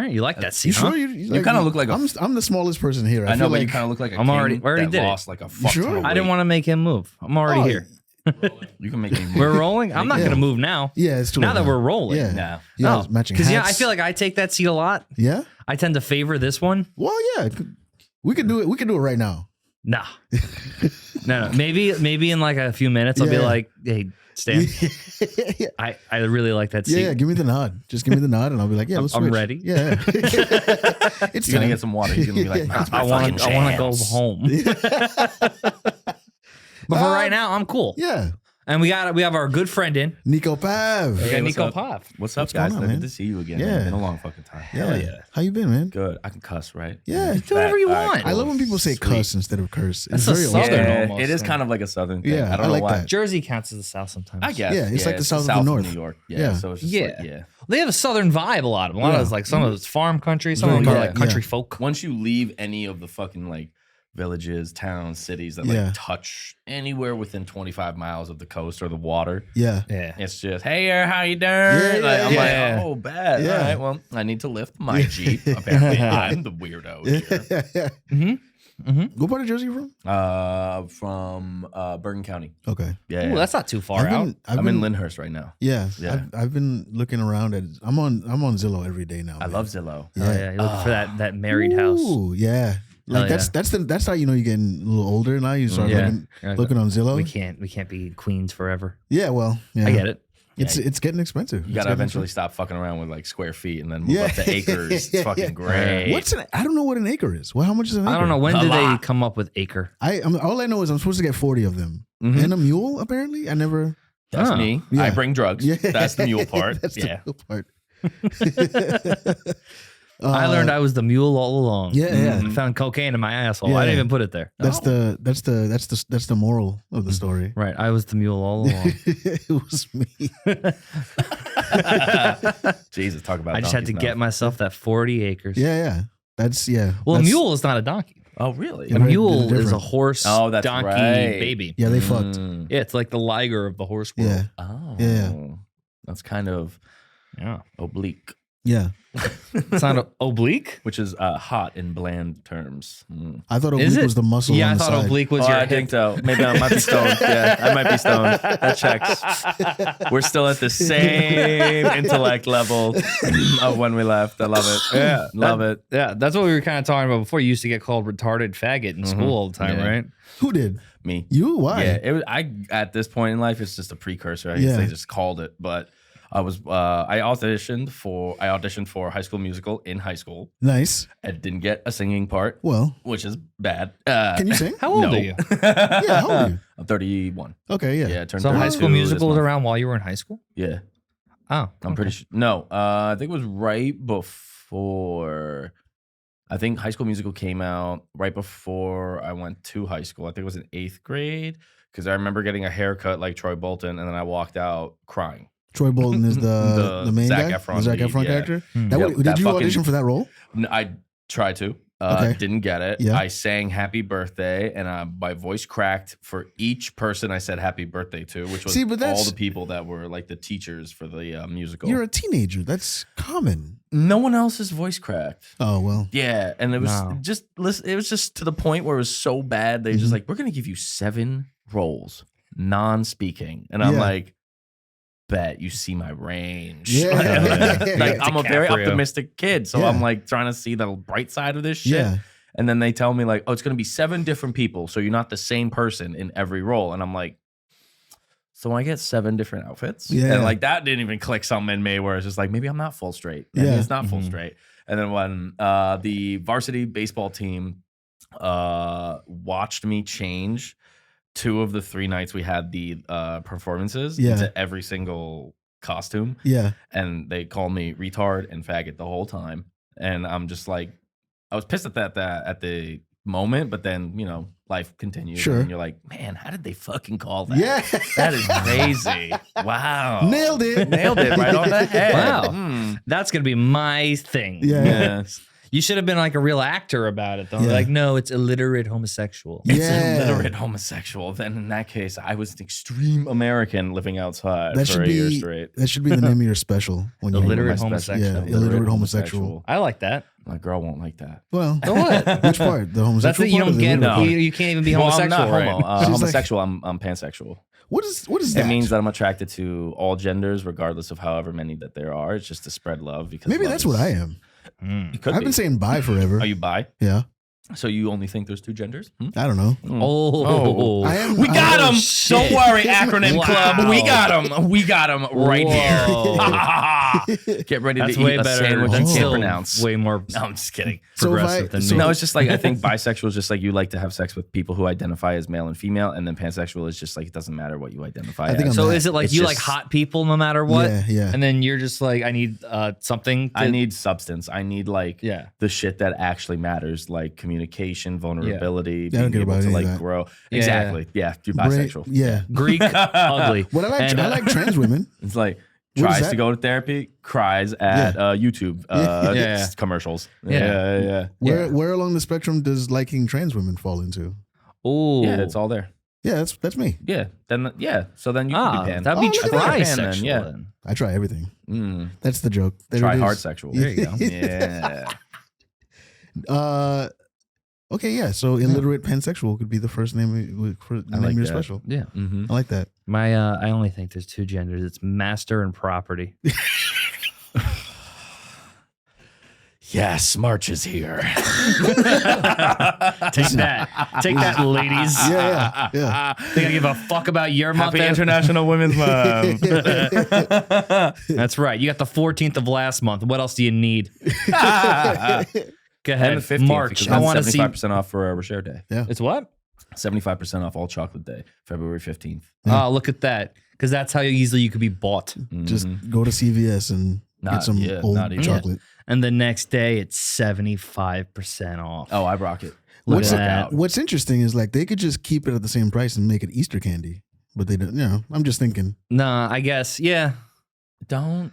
right, you like that seat? You sure? Huh? You kind of look like I'm the smallest person here. I know, feel but like you kind of look like a I'm king already that did it. lost like a fuck Sure? ton of I didn't weight. want to make him move. I'm already here. You can make me move. We're rolling. I'm not Yeah. gonna move now. Yeah, it's too Now late that we're rolling. Yeah, Nah. yeah, it's matching Because hats. I feel like I take that seat a lot. yeah. I tend to favor this one. Well, yeah, we could do it. We could do it right now. Nah. No. Maybe in like a few minutes I'll be Yeah. like, hey, Stan, yeah, I really like that seat. yeah. Give me the nod. Just give me the nod, and I'll be like, yeah, let's I'm switch. ready. Yeah, it's He's gonna time. get some water. He's gonna be like, "That's my I want fucking to go jams." home. But for right now, I'm cool. Yeah, And we have our good friend in. Niko Pav. We got Hey, what's Niko up? Pop. What's up, What's going guys? on, Good man? to see you again. Yeah. Man. It's been a long fucking time. Yeah. Hell yeah. How you been, man? Good. I can cuss, right? Yeah. Do whatever you All right, want. I love when people say Sweet. cuss instead of curse. It's That's a very southern old. Yeah, almost it is thing. kind of like a southern thing. Yeah, I don't I know like why. that. Jersey counts as the South sometimes. I guess. Yeah, it's like the south of the of north. New York. Yeah. Yeah. So it's just like, Yeah. yeah. They have a southern vibe. A lot of them. A lot of it's like some of it's farm country. Some of them Very are good. like country Yeah. folk. Once you leave any of the fucking like villages, towns, cities that Yeah. like touch anywhere within 25 miles of the coast or the water, Yeah. Yeah. it's just, hey, how you doing? Yeah, Like, I'm yeah. like, oh, bad. Yeah. All right, well, I need to lift my Jeep. Apparently, I'm the weirdo here. Mm-hmm. What part of Jersey you from? From Bergen County. Okay. Yeah, Ooh, that's not too far out. I'm in Lyndhurst right now. Yeah, Yeah. I've been looking around at. I'm on Zillow every day now. I man. love Zillow. Oh, yeah. You're looking for that married house. Ooh, yeah. Like Hell that's how you know you're getting a little older now. You start Yeah. looking on Zillow. We can't be queens forever. Yeah, well, yeah. I get it. It's getting expensive. You gotta eventually stop fucking around with like square feet and then move Yeah. up to acres. It's Yeah. fucking great. I don't know what an acre is. Well, how much is an acre? I don't know. When A did they lot. come up with acre? All I know is I'm supposed to get 40 of them Mhm. and a mule. Apparently, I never. That's Oh. me. Yeah. I bring drugs. Yeah, That's the mule part. That's Yeah. the mule part. I learned I was the mule all along. Yeah, yeah. I found cocaine in my asshole. Yeah. I didn't even put it there. That's the moral of the story. Right. I was the mule all along. It was me. Jesus, talk about I just had to donkeys get now. myself that 40 acres. Yeah. That's Well, a that's- mule is not a donkey. Oh, really? Yeah, A right, mule they're is a different. horse Oh, that's donkey right. baby. Yeah, they fucked. Mm. Yeah, it's like the liger of the horse world. Yeah, Oh. Yeah. That's kind of Yeah. oblique, yeah. It's not oblique? which is hot in bland terms. Mm. I thought Is oblique it? was the muscle. Yeah, on I the thought side. oblique was Oh, your I hip. think so. Maybe I might be stoned. Yeah, I might be stoned. That checks. We're still at the same intellect level of when we left. I love it. Yeah. Love it. Yeah, that's what we were kind of talking about before. You used to get called retarded faggot in school all the time, Yeah. right? Who did? Me. You? Why? Yeah, it was. At this point in life, it's just a precursor. I guess Yeah. they just called it. But I auditioned for High School Musical in high school. Nice. I didn't get a singing part, Well, which is bad. can you sing? How old No. are you? Yeah, how old are you? I'm 31. Okay, yeah. Yeah, I turned So 32 High School this Musical was month. around while you were in high school? Yeah, Oh, I'm pretty sure. No, I think it was right before. I think High School Musical came out right before I went to high school. I think it was in 8th grade because I remember getting a haircut like Troy Bolton, and then I walked out crying. Troy Bolton is the main Zac guy, Efron the Zac lead, Efron yeah. character. Hmm. That Yep, what- did that you fucking- audition for that role? I tried to. Okay. Didn't get it. Yeah. I sang Happy Birthday, and my voice cracked for each person I said Happy Birthday to, which was See, but all that's- the people that were like the teachers for the musical. You're a teenager. That's common. No one else's voice cracked. Oh well. Yeah, and it was No. just it was just to the point where it was so bad they just like, we're gonna give you 7 roles non-speaking, and I'm Yeah. like, bet you see my range. Yeah. Like I'm a very DiCaprio. optimistic kid, so Yeah. I'm like trying to see the bright side of this shit. Yeah. And then they tell me like, oh, it's gonna be 7 different people, so you're not the same person in every role, and I'm like, so I get 7 different outfits. Yeah. And like that didn't even click something in me where it's just like, maybe I'm not full straight. Maybe Yeah. it's not full Mhm. straight. And then when the varsity baseball team watched me change 2 of the 3 nights we had the performances Yeah. into every single costume, Yeah. and they called me retard and faggot the whole time. And I'm just like, I was pissed at that at the moment, but then, you know, life continues. Sure. And you're like, man, how did they fucking call that? Yeah. That is crazy. Wow. Nailed it. Nailed it right on the head. Wow. Hmm. That's going to be my thing. Yeah. Yeah. You should have been like a real actor about it, though. Yeah. Like, no, it's illiterate homosexual. Yeah. It's illiterate homosexual. Then in that case, I was an extreme American living outside That for should a year be straight. that should be the name of your special. When you Illiterate My homosexual. Yeah, illiterate homosexual. I like that. My girl won't like that. Well, So what? which part? The homosexual That's that you part or don't the get. illiterate No. part? You can't even be Well, homosexual, I'm not right? homo. She's like- Homosexual. I'm pansexual. What is that? It means that I'm attracted to all genders, regardless of however many that there are. It's just to spread love. Because Maybe love that's is- what I am. Mm. You could I've be. been saying bi forever. Are you bi? Yeah, So you only think there's two genders? I don't know. Oh, I am. We got him. shit. Don't worry, acronym Wow. club. We got him. We got him right Whoa. here. Get ready That's to way eat a better. sandwich you Oh. can't Still pronounce. way more No, I'm just kidding. So if progressive I- than so- me. No, it's just like I think bisexual is just like you like to have sex with people who identify as male and female, and then pansexual is just like it doesn't matter what you identify I think as. I'm So that. is it like It's you just- like hot people no matter what? Yeah, yeah. And then you're just like, I need something. I need substance. I need like Yeah. the shit that actually matters, like communication, vulnerability, Yeah, I don't being care able about to any of like that. grow. Yeah. Exactly. Yeah, you're Brain- bisexual. Yeah. Greek, ugly. What I like, And, I like trans women. It's like What is tries that? to go to therapy, cries at YouTube Yeah. commercials. Yeah. Yeah. Where along the spectrum does liking trans women fall into? Oh, Yeah, it's all there. Yeah, that's me. Yeah. So then you can be pan. that'd be Oh, look at that. trisexual. Pan, yeah. then. I try everything. Mm. That's the joke. There Try it is. hard sexual. There you go. Yeah. Okay, yeah. So illiterate pansexual could be the first name for the name like of your that. special. Yeah. Mm-hmm. I like that. My, I only think there's two genders. It's master and property. Yes, March is here. Take that, ladies. Yeah. Think I give a fuck about your month? Happy International Women's Month. That's right. You got the 14th of last month. What else do you need? Go And ahead. the 15th, March. because I that's want to see. 75% off for our share day. It's what? 75% off all chocolate day, February 15th. Oh, look at that. Because that's how easily you could be bought. Just go to CVS and get some old not even. chocolate. And the next day, it's 75% off. Oh, I rock it. What's at that. what's interesting is like they could just keep it at the same price and make it Easter candy, but they don't. You know, I'm just thinking. Nah, I guess. Yeah. Don't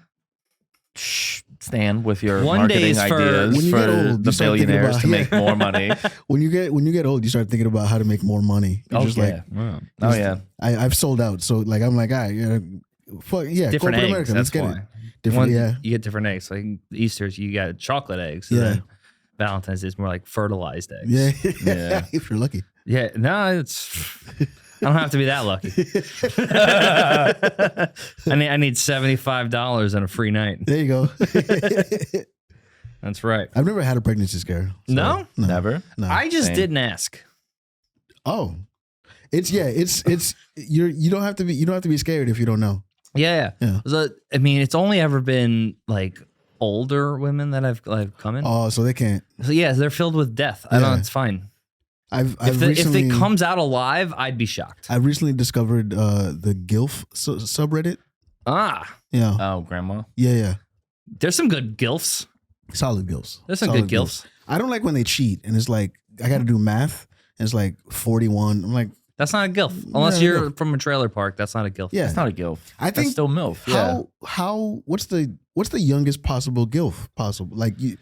stand with your One day marketing is for- ideas When you for get old, the you start thinking billionaires about- to yeah. make more money. When you get old, you start thinking about how to make more money. You're just like, Wow. Oh, yeah. I've sold out. So like I'm like, fuck yeah, Different corporate eggs. America, That's let's get why. it. Different, yeah. You get different eggs. Like Easter's, you got chocolate eggs. Yeah. And then Valentine's is more like fertilized eggs. Yeah, Yeah. if you're lucky. Yeah. No, it's. I don't have to be that lucky. I need $75 and a free night. There you go. That's right. I've never had a pregnancy scare. so, No? Never. No. I just Same. didn't ask. Oh, it's you don't have to be scared if you don't know. Yeah. Yeah. So, I mean, it's only ever been like older women that I've come in. Oh, so they can't. So yeah, they're filled with death. I don't know. Yeah. It's fine. I've If recently it comes out alive, I'd be shocked. I've recently discovered the GILF subreddit. Ah, Yeah, Oh, grandma. yeah. there's some good gilfs. Solid GILFs. There's some Solid good gilfs. I don't like when they cheat and it's like I got to do math. And it's like 41. I'm like, That's not a gilf. Unless Yeah, you're from a trailer park, that's not a gilf. yeah. That's not a gilf. I That's think still MILF. Yeah. how what's the youngest possible GILF possible? Like you.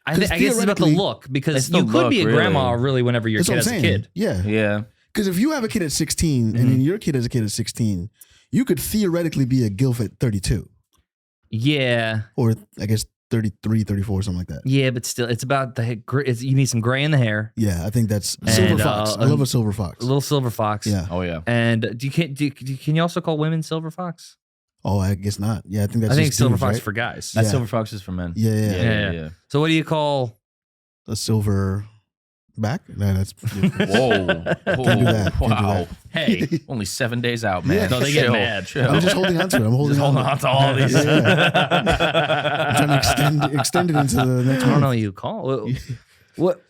I 'Cause guess it's about the theoretically- look because It's the you could look, be a really. grandma really whenever you're a That's what kid I'm as a saying. kid. Yeah. Yeah. Because if you have a kid at 16 and then your kid has a kid at 16, you could theoretically be a GILF at 32 Yeah. or I guess 33, 34, something like that. Yeah, but still, it's about you need some gray in the hair, Yeah, I think that's silver And, fox. I love a silver fox. a little silver fox. Yeah. Oh, yeah. And can you also call women silver fox? Oh, I guess not. Yeah, I think that's I think just silver dudes, fox right? for guys. That's Yeah. silver fox is for men. Yeah. Yeah. So what do you call? A silver back? No, that's Whoa. Can't do that. Can't do Wow. that. Hey, Only 7 days out, man. Yeah. no, they get Chill, mad. chill. I'm just holding on to it. I'm holding Just holding on to all these. I'm trying to extend it into the next I don't month. know what you call it. What?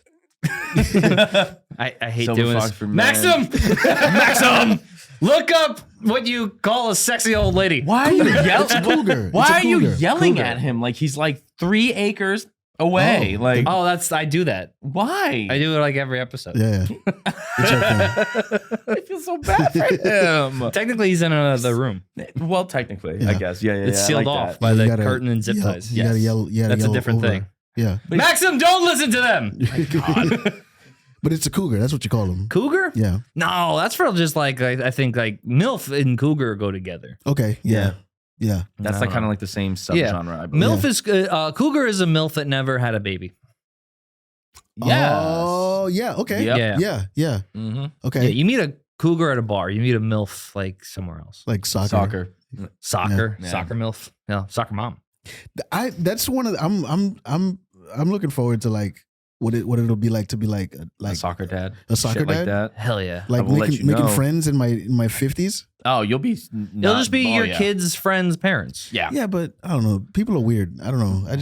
I hate Silver doing fox this. for men. Maxim, look up what you call a sexy old lady. Why are you yelling? cougar. Why It's a are you cougar. yelling Cougar. at him like he's like 3 acres away? Oh. Like, Oh, I do that. why? I do it like every episode. Yeah. It's okay. I feel so bad for him. Technically, he's in another room. Well, technically, Yeah. I guess. Yeah. It's I sealed like off that. by You the gotta curtain and zip yell- ties. You gotta Yes. yell. You gotta That's a yell different over. thing. Yeah. Maxim, don't listen to them. But it's a cougar. That's what you call them. Cougar? Yeah. No, that's for just like I think like MILF and cougar go together. Okay. Yeah. Yeah. That's like kind of like the same subgenre. I believe. MILF is cougar is a MILF that never had a baby. Yes. Oh, yeah. Okay. Yep. Yeah. Yeah. Mm-hmm. Okay. Yeah, you meet a cougar at a bar. You meet a MILF like somewhere else. Like soccer. Soccer. Soccer MILF. Yeah, soccer mom. That's one of the, I'm looking forward to like what it'll be like to be like A soccer dad. a soccer Shit dad. like that. Hell yeah. Like I will let making you know. friends in my 50s. Oh, you'll be. It'll just be your kids' friends' parents. Yeah. Yeah, but I don't know. People are weird. I don't know. I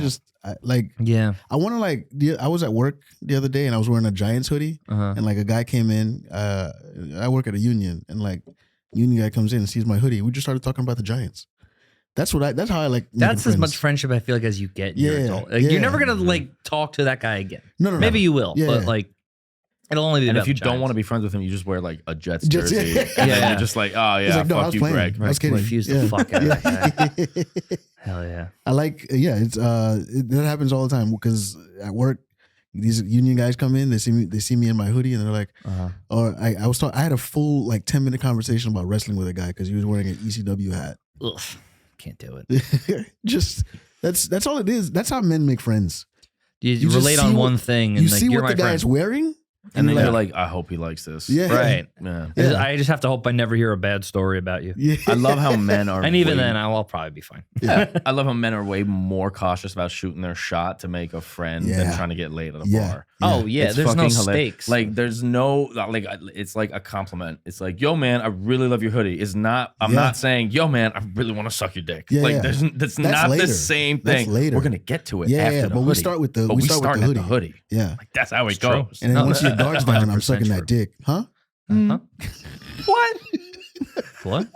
want to like. I was at work the other day and I was wearing a Giants hoodie and like a guy came in. I work at a union and like union guy comes in and sees my hoodie. We just started talking about the Giants. That's how I like. That's as friends. much friendship I feel like as you get. In your Yeah, adult. Like, yeah. You're never gonna like talk to that guy again. No. Maybe you will, Yeah, but yeah. like it'll only be. And about if you the don't Giants. want to be friends with him, you just wear like a Jets Jets, jersey. yeah. And then Yeah. you're just like, oh He's yeah, like, no, I fuck was you, playing. Greg. I was kidding. Confuse the fuck out of that guy. Hell yeah. I like. Yeah, it's that happens all the time because at work. These union guys come in, they see me in my hoodie, and they're like, or I had a full like 10-minute conversation about wrestling with a guy because he was wearing an ECW hat. Ugh, can't do it. Just that's all it is. That's how men make friends. You just relate see on what- one thing, and You like, see you're what my the guy's friend. wearing, And then you're you're like, I hope he likes this. yeah, Right. Yeah. Yeah. I just have to hope I never hear a bad story about you. yeah. I love how men are. And even way- then, I'll probably be fine. Yeah. I love how men are way more cautious about shooting their shot to make a friend Yeah. than trying to get laid at a Yeah. bar. Oh yeah, It's there's no fucking hilarious. stakes. Like there's no like it's like a compliment. It's like, yo man, I really love your hoodie. It's not. I'm Yeah. not saying, yo man, I really want to suck your dick. Yeah, like yeah. that's not later. the same That's thing. later. We're gonna get to it. Yeah, after yeah, the but we hoodie. start with the- But we we start with start the at the hoodie. hoodie. Yeah. Like that's how it It's true. goes. And then once your guard's down, I'm 100% sucking that true. dick, huh? Huh? What? What?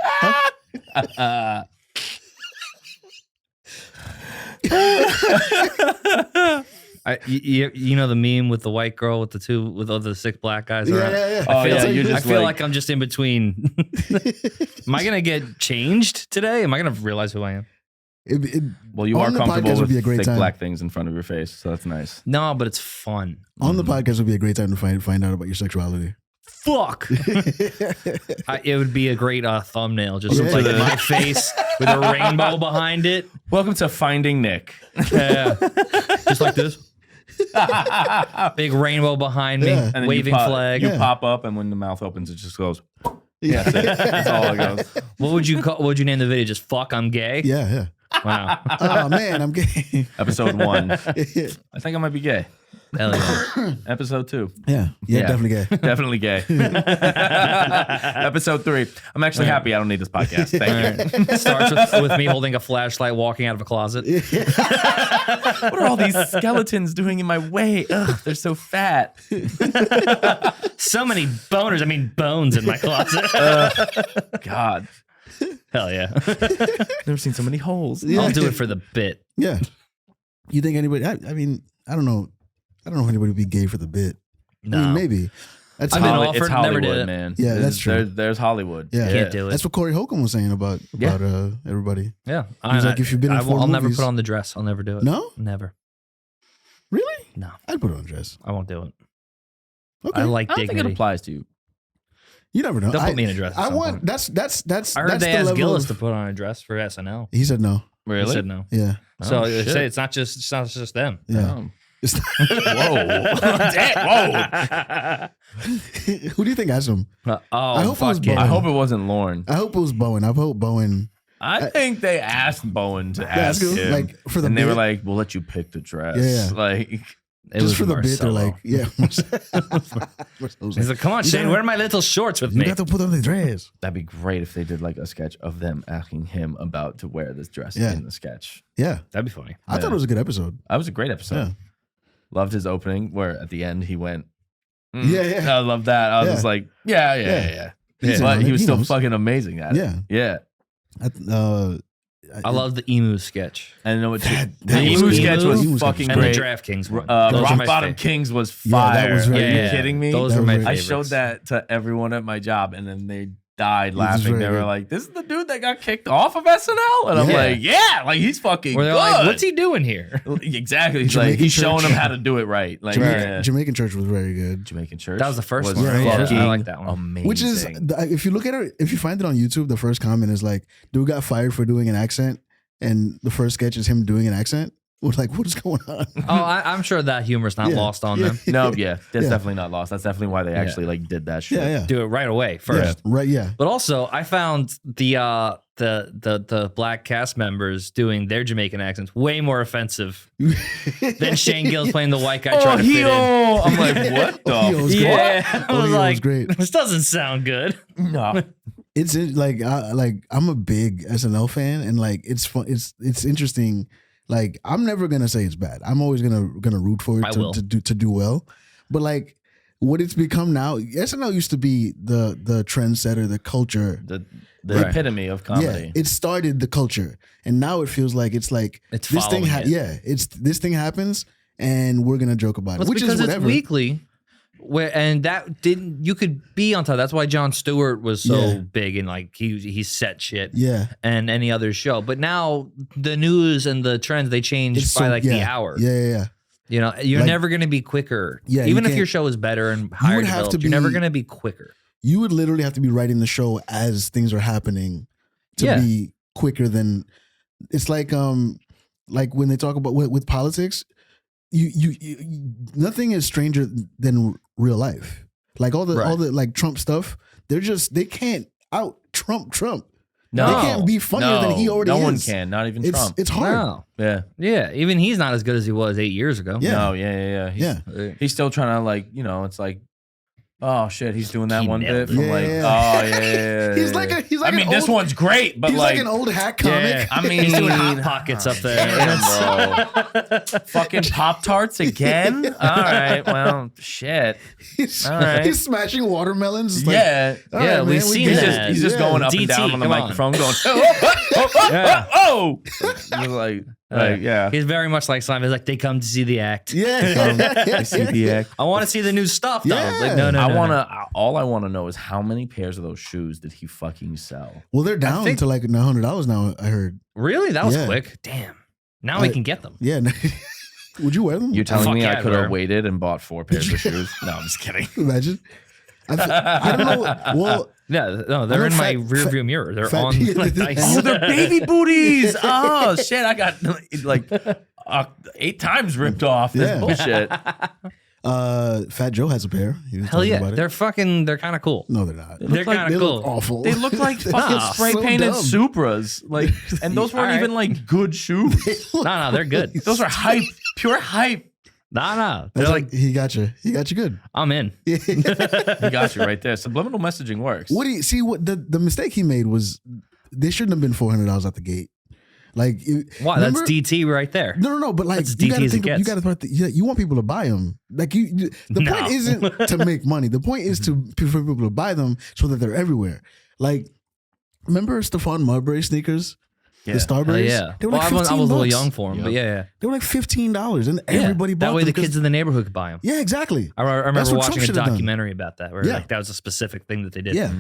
You know the meme with the white girl with the 6 black guys Yeah, around? yeah, yeah. Oh, I feel, yeah, like, you're I just feel like- like I'm just in between. Am I gonna get changed today? Am I gonna realize who I am? Well, you On are the comfortable podcast would with be a great thick time. black things in front of your face, so that's nice. No, but it's fun. On the podcast would be a great time to find out about your sexuality. Fuck. It would be a great thumbnail, just Yeah. like my face with a rainbow behind it. Welcome to Finding Nick. Yeah. Just like this. Big rainbow behind me, Yeah. And then waving you flag. pop up, and when the mouth opens, it just goes. Yeah, That's it. That's all it goes. What would you name the video? Just fuck, I'm gay. yeah, yeah. Wow. Oh man, I'm gay. Episode 1. I think I might be gay. Hell yeah. Episode 2. Yeah, definitely gay. Definitely gay. Episode 3. I'm actually happy I don't need this podcast. Thank you. All right. Starts with me holding a flashlight, walking out of a closet. What are all these skeletons doing in my way? Ugh, they're so fat. So many boners. I mean, bones in my closet. God. Hell yeah. Never seen so many holes. I'll do it for the bit. Yeah. You think anybody? I mean, I don't know. I don't know if anybody would be gay for the bit. No. I mean, maybe. That's I've been how- offered, it's never Hollywood, did it. man. Yeah, that's true. There's Hollywood. Yeah. Can't do it. That's what Corey Holcomb was saying about everybody. Yeah. He's like, if you've been in 4 I'll never movies- put on the dress. I'll never do it. No? Never. Really? No. I'd put on a dress. I won't do it. Okay. I like I don't think it dignity. applies to you. You never know. Don't put me in a dress at I some want. point. That's. I heard that's they the asked level Gillis of- to put on a dress for SNL. He said no. Really? He said no. Yeah. So Oh, they shit. say it's not just them. Yeah. Oh. It's Whoa. Damn, Who do you think asked him? Oh, I hope it was fuck Bowen. I hope it wasn't Lauren. I hope it was Bowen. I hope Bowen. I think they asked Bowen to ask ask him, him. like, for the and they were bit. like, we'll let you pick the dress. Yeah, yeah. Like, It Just was for the bit, they're Marcelo. like, yeah. He's like, come on, Shane, where are my little shorts with You me? got to put on the dress. that'd be great if they did like a sketch of them asking him about to wear this dress Yeah. in the sketch. Yeah. That'd be funny. I thought it was a good episode. That was a great episode. Yeah. Loved his opening where at the end he went, Yeah, yeah. I love that. I was Yeah. just like, yeah. He's But on he it. was He still knows. fucking amazing at it. Yeah. Yeah. I love the emu sketch. And you know what? That The was emu good. sketch Emu was was fucking And great. the DraftKings one. Those are Rock my Bottom favorite. Kings was Yeah, that fire. was very Are you good. kidding me? Those That were was my very- I favorites. showed that to everyone at my job, and then they died laughing. They were like, "This is the dude that got kicked off of SNL," and I'm like, "Yeah, like he's fucking good. Like, what's he doing here?" Exactly. He's like, he's showing him how to do it right. Like Jamaican Church was very good. Jamaican Church. That was the first one. Yeah, I like that one. Amazing. Which is, if you look at it, if you find it on YouTube, the first comment is like, "Dude got fired for doing an accent," and the first sketch is him doing an accent. We're like, what is going on? I'm sure that humor's not lost on them. No, that's definitely not lost. That's definitely why they actually like did that shit. Yeah. Do it right away first. Right, yeah. But also, I found the black cast members doing their Jamaican accents way more offensive than Shane Gillis playing the white guy trying to fit in. I'm like, what the? I was like, great. This doesn't sound good. No. It's like I'm a big SNL fan, and like it's fun. It's interesting. Like, I'm never gonna say it's bad. I'm always gonna root for it to do well. But like, what it's become now, SNL used to be the trendsetter, the culture, the epitome of comedy. Yeah, it started the culture, and now it feels like it's this thing. This thing happens, and we're gonna joke about it, which is whatever. It's weekly. And that you could be on top. That's why Jon Stewart was so big and like he set shit. Yeah. And any other show. But now the news and the trends, they change by the hour. Yeah. You know, you're never going to be quicker. Yeah. Even if your show is better and higher developed, you're never going to be quicker. You would literally have to be writing the show as things are happening to be quicker than. It's like when they talk about with politics. You nothing is stranger than real life. Like all the like Trump stuff, they can't out Trump. No, they can't be funnier than he already is. No one can, not even Trump. It's hard. No. Yeah. Even he's not as good as he was 8 years ago. Yeah. No, yeah. He's still trying to like, it's like, oh shit, he's doing that one bit from He's like I mean, this one's great, but he's like an old hack comic. Yeah. I mean, he's doing Hot Pockets up there. Damn, bro. Fucking Pop-Tarts again? All right, well, shit. He's smashing watermelons. Like, right, we've seen that. He's just going up and down on the microphone, going, oh. He's like, he's very much like Simon. He's like, they come to see the act. I see the act. I want to see the new stuff, though. Yeah. Like, no. All I want to know is how many pairs of those shoes did he fucking sell? Well, they're down to like $100 now, I heard. Really? That was quick. Damn. Now we can get them. Yeah. Would you wear them? You're telling me I could have waited and bought 4 pairs of shoes? No, I'm just kidding. Imagine. I don't know. Well, no, they're in my rearview mirror. They're on like ice. Oh, they're baby booties. Oh shit! I got like 8 times ripped off. This bullshit. Fat Joe has a pair. Hell yeah, they're kind of cool. No, they're not. They're kind of cool. Look awful. They look like fucking spray painted Supras. Like, and those weren't even like good shoes. No, they're good. Those are hype, pure hype. No. They're like he got you. He got you good. I'm in. He got you right there. Subliminal messaging works. What do you see? What the mistake he made was they shouldn't have been $400 at the gate. Like, wow, that's DT right there. No, but like you got to think, you want people to buy them. Like the point isn't to make money. The point is for people to buy them so that they're everywhere. Like, remember Stephon Marbury sneakers? Yeah. The Starburys? Yeah. They were like $15. I was a little young for them, but yeah. They were like $15 and everybody bought them. That way the kids in the neighborhood could buy them. Yeah, exactly. I remember watching a documentary about that where like that was a specific thing that they did. Yeah.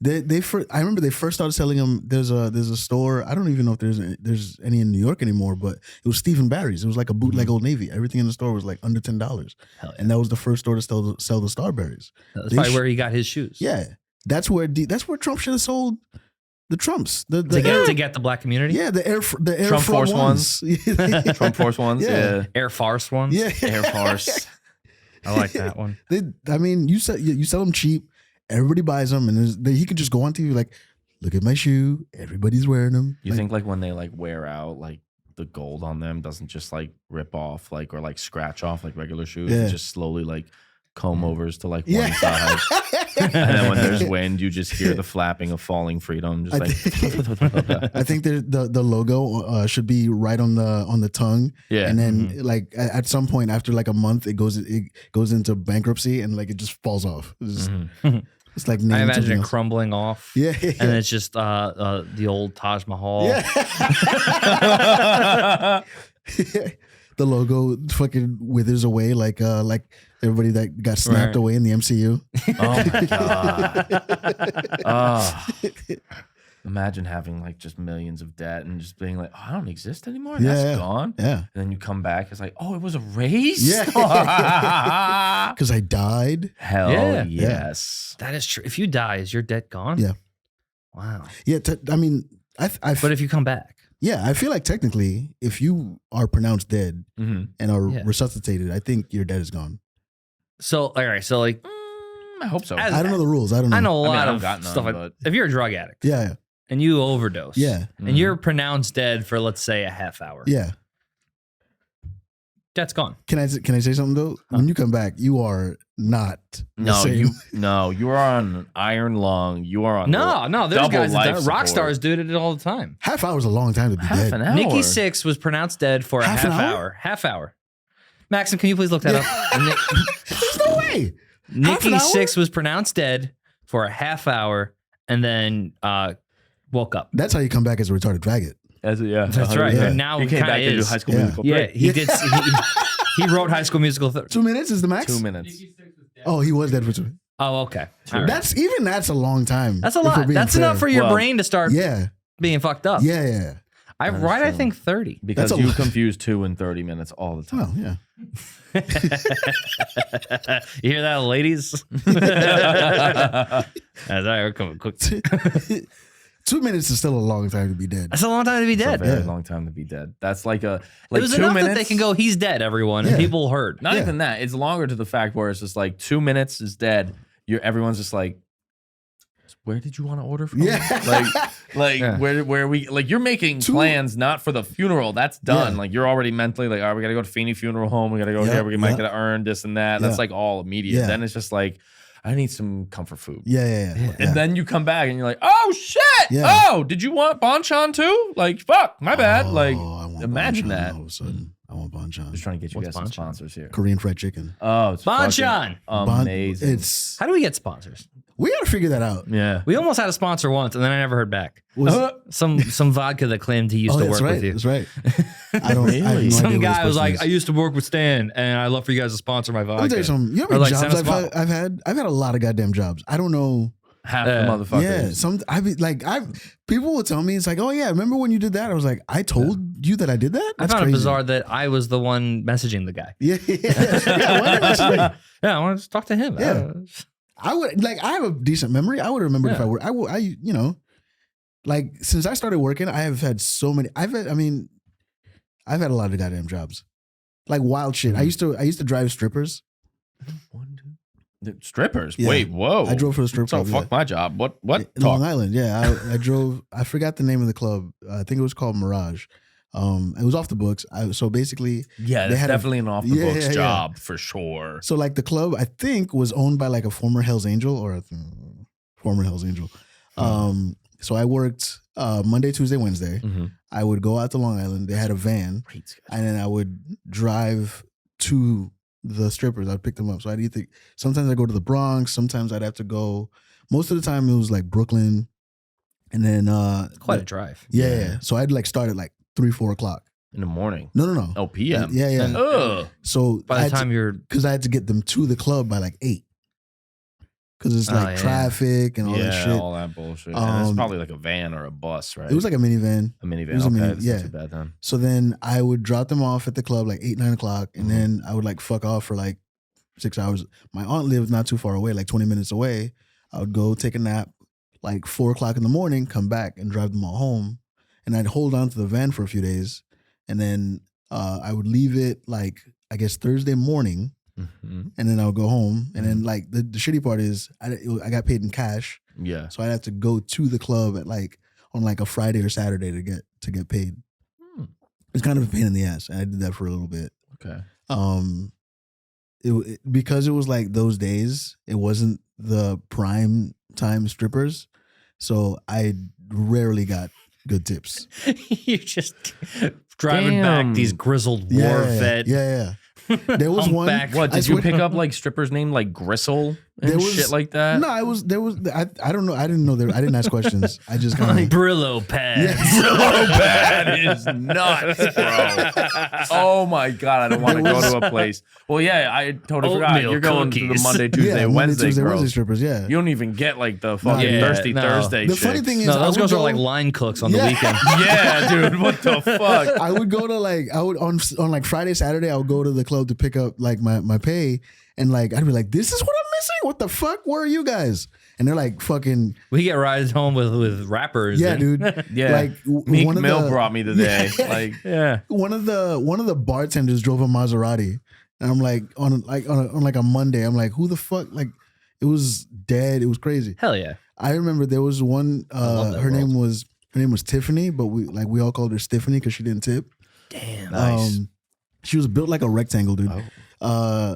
I remember they first started selling them. There's a store. I don't even know if there's any in New York anymore, but it was Stephen Barry's. It was like a bootleg Old Navy. Everything in the store was like under $10, and that was the first store to sell the Starburys. That's probably where he got his shoes. Yeah, that's where Trump should have sold the Trumps to get the black community. Yeah, the Air Trump Force ones. Trump Force ones. Yeah. Air Farce ones. Yeah, Air Farce. I like that one. You sell them cheap. Everybody buys them, and he could just go on TV like, look at my shoe. Everybody's wearing them. You think like when they like wear out, like the gold on them doesn't just like rip off like or like scratch off like regular shoes? It just slowly like comb overs to like one side. And then when there's wind, you just hear the flapping of falling freedom. Just I think the logo should be right on the tongue. Yeah. And then like at some point after like a month, it goes into bankruptcy and like it just falls off. It's like I imagine it crumbling off. Yeah. And it's just the old Taj Mahal. Yeah. The logo fucking withers away like Everybody that got snapped away in the MCU. Oh my god. Imagine having like just millions of debt and just being like, oh, I don't exist anymore. That's gone. Yeah. And then you come back. It's like, oh, it was a race. Yeah. Because I died. Hell yes. That is true. If you die, is your debt gone? Yeah. Wow. Yeah. I mean, but if you come back. Yeah, I feel like technically, if you are pronounced dead and are resuscitated, I think your debt is gone. So, all right. So, like, I hope so. I don't know the rules. I don't know. I know a lot of stuff. Like, if you're a drug addict, and you overdose, and you're pronounced dead for, let's say, a half hour, debt's gone. Can I say something though? When you come back, you are not the same. You are on an iron lung. You are on no. There's guys that rock stars do it all the time. Half hour is a long time to be dead. An hour. Nikki Sixx was pronounced dead for a half hour. Half hour. Maxim, can you please look that up? There's no way. Nikki Sixx was pronounced dead for a half hour and then woke up. That's how you come back as a retarded faggot. That's right. Yeah. And now he came back to do High School Musical. Yeah, he did. He wrote High School Musical. 2 minutes is the max? 2 minutes. Oh, he was dead for 2 minutes. Oh, okay. That's a long time. That's a lot. That's enough for your brain to start being fucked up. Yeah. I think 30. Because you confuse 2 and 30 minutes all the time. Oh, yeah. You hear that, ladies? As I come quick. 2 minutes is still a long time to be dead. That's a long time to be dead. It's a very long time to be dead. That's like it was 2 enough minutes. that they can go, he's dead, everyone, and people heard. Not even that. It's longer to the fact where it's just like 2 minutes is dead. Everyone's just like, where did you want to order from? Yeah. Where we like you're making plans not for the funeral. That's done. Yeah. Like you're already mentally like, all right, we gotta go to Feeney Funeral Home. We gotta go here. We might gotta earn this and that. That's like all immediate. Yeah. Then it's just like, I need some comfort food. Yeah. And then you come back and you're like, oh shit. Yeah. Oh, did you want Bonchon too? Like, fuck, my bad. Like, imagine Bonchon that. All of a sudden, I want Bonchon. Just trying to get you guys some sponsors here. Korean fried chicken. Oh, it's Bonchon. Amazing. How do we get sponsors? We gotta figure that out. Yeah. We almost had a sponsor once, and then I never heard back. Some vodka that claimed he used to work with you. That's right. I don't. Really? I have no Some idea guy what was it's like, supposed I to used to work with Stan, and I'd love for you guys to sponsor my vodka. Let me tell you something. You know how many jobs I've had? I've had a lot of goddamn jobs. I don't know. Half the motherfuckers. Yeah, people will tell me, it's like, oh yeah, remember when you did that? I was like, I told you that I did that? I found it bizarre that I was the one messaging the guy. Yeah. I want to talk to him. Yeah. I would I have a decent memory. I would remember if I were. Since I started working, I have had so many. I've had a lot of goddamn jobs, like wild shit. I used to drive strippers. Strippers? Yeah. Wait, whoa! I drove for a strip club. So fuck my job. What? Long Island? Yeah, I drove. I forgot the name of the club. I think it was called Mirage. It was off the books. So basically, yeah, that's definitely an off the books job for sure. So like the club, I think, was owned by like a former Hell's Angel former Hell's Angel. So I worked Monday, Tuesday, Wednesday. Mm-hmm. I would go out to Long Island. They had a van, and then I would drive to the strippers. I'd pick them up. So sometimes I'd go to the Bronx. Sometimes I'd have to go. Most of the time it was like Brooklyn, and then quite a drive. Yeah. So I'd start at 3-4 o'clock in the morning. No. Oh, PM. Yeah. So by the time because I had to get them to the club by 8. Because it's traffic and all that shit. All that bullshit. And it's probably like a van or a bus, right? It was like a minivan. A minivan. It was That's not too bad then. So then I would drop them off at the club 8, 9 o'clock, and then I would fuck off for 6 hours. My aunt lived not too far away, 20 minutes away. I would go take a nap, 4 o'clock in the morning, come back and drive them all home, and I'd hold on to the van for a few days, and then I would leave it I guess Thursday morning. Mm-hmm. And then I would go home, and then the shitty part is I got paid in cash. Yeah, so I'd have to go to the club at on a Friday or Saturday to get paid. It's kind of a pain in the ass, and I did that for a little bit. Okay. Because it was those days, it wasn't the prime time strippers, so I rarely got good tips. You're just driving back these grizzled war vet. Yeah. There was one. What did you pick up strippers named Gristle? and shit like that? No, I don't know. I didn't know I didn't ask questions. I just kind of Brillo pad. Yeah. Brillo pad is nuts, bro. Oh my God, I don't want to go to a place. Well, yeah, I totally forgot. Oatmeal You're going to the cookies. Monday, Tuesday, Wednesday girls. strippers. Yeah. You don't even get like the fucking Yeah, Thirsty no. Thursday The shit. funny thing is, No, I those would girls are go- like line cooks on the Yeah. weekend. Yeah, dude, what the fuck? I would go to on like Friday, Saturday, I would go to the club to pick up like my pay, and like I'd be like, this is what I'm missing. What the fuck? Where are you guys? And they're like, fucking We get rides home with rappers. yeah, and- dude. Yeah, Like Meek one of Mill the brought me today. Like, Yeah. one of the bartenders drove a Maserati, and I'm like on a Monday, I'm like, who the fuck? Like, it was dead. It was crazy. Hell yeah. I remember there was one. love that Her world. name was Tiffany, but we all called her Stiffany because she didn't tip. Damn. Nice. She was built like a rectangle, dude.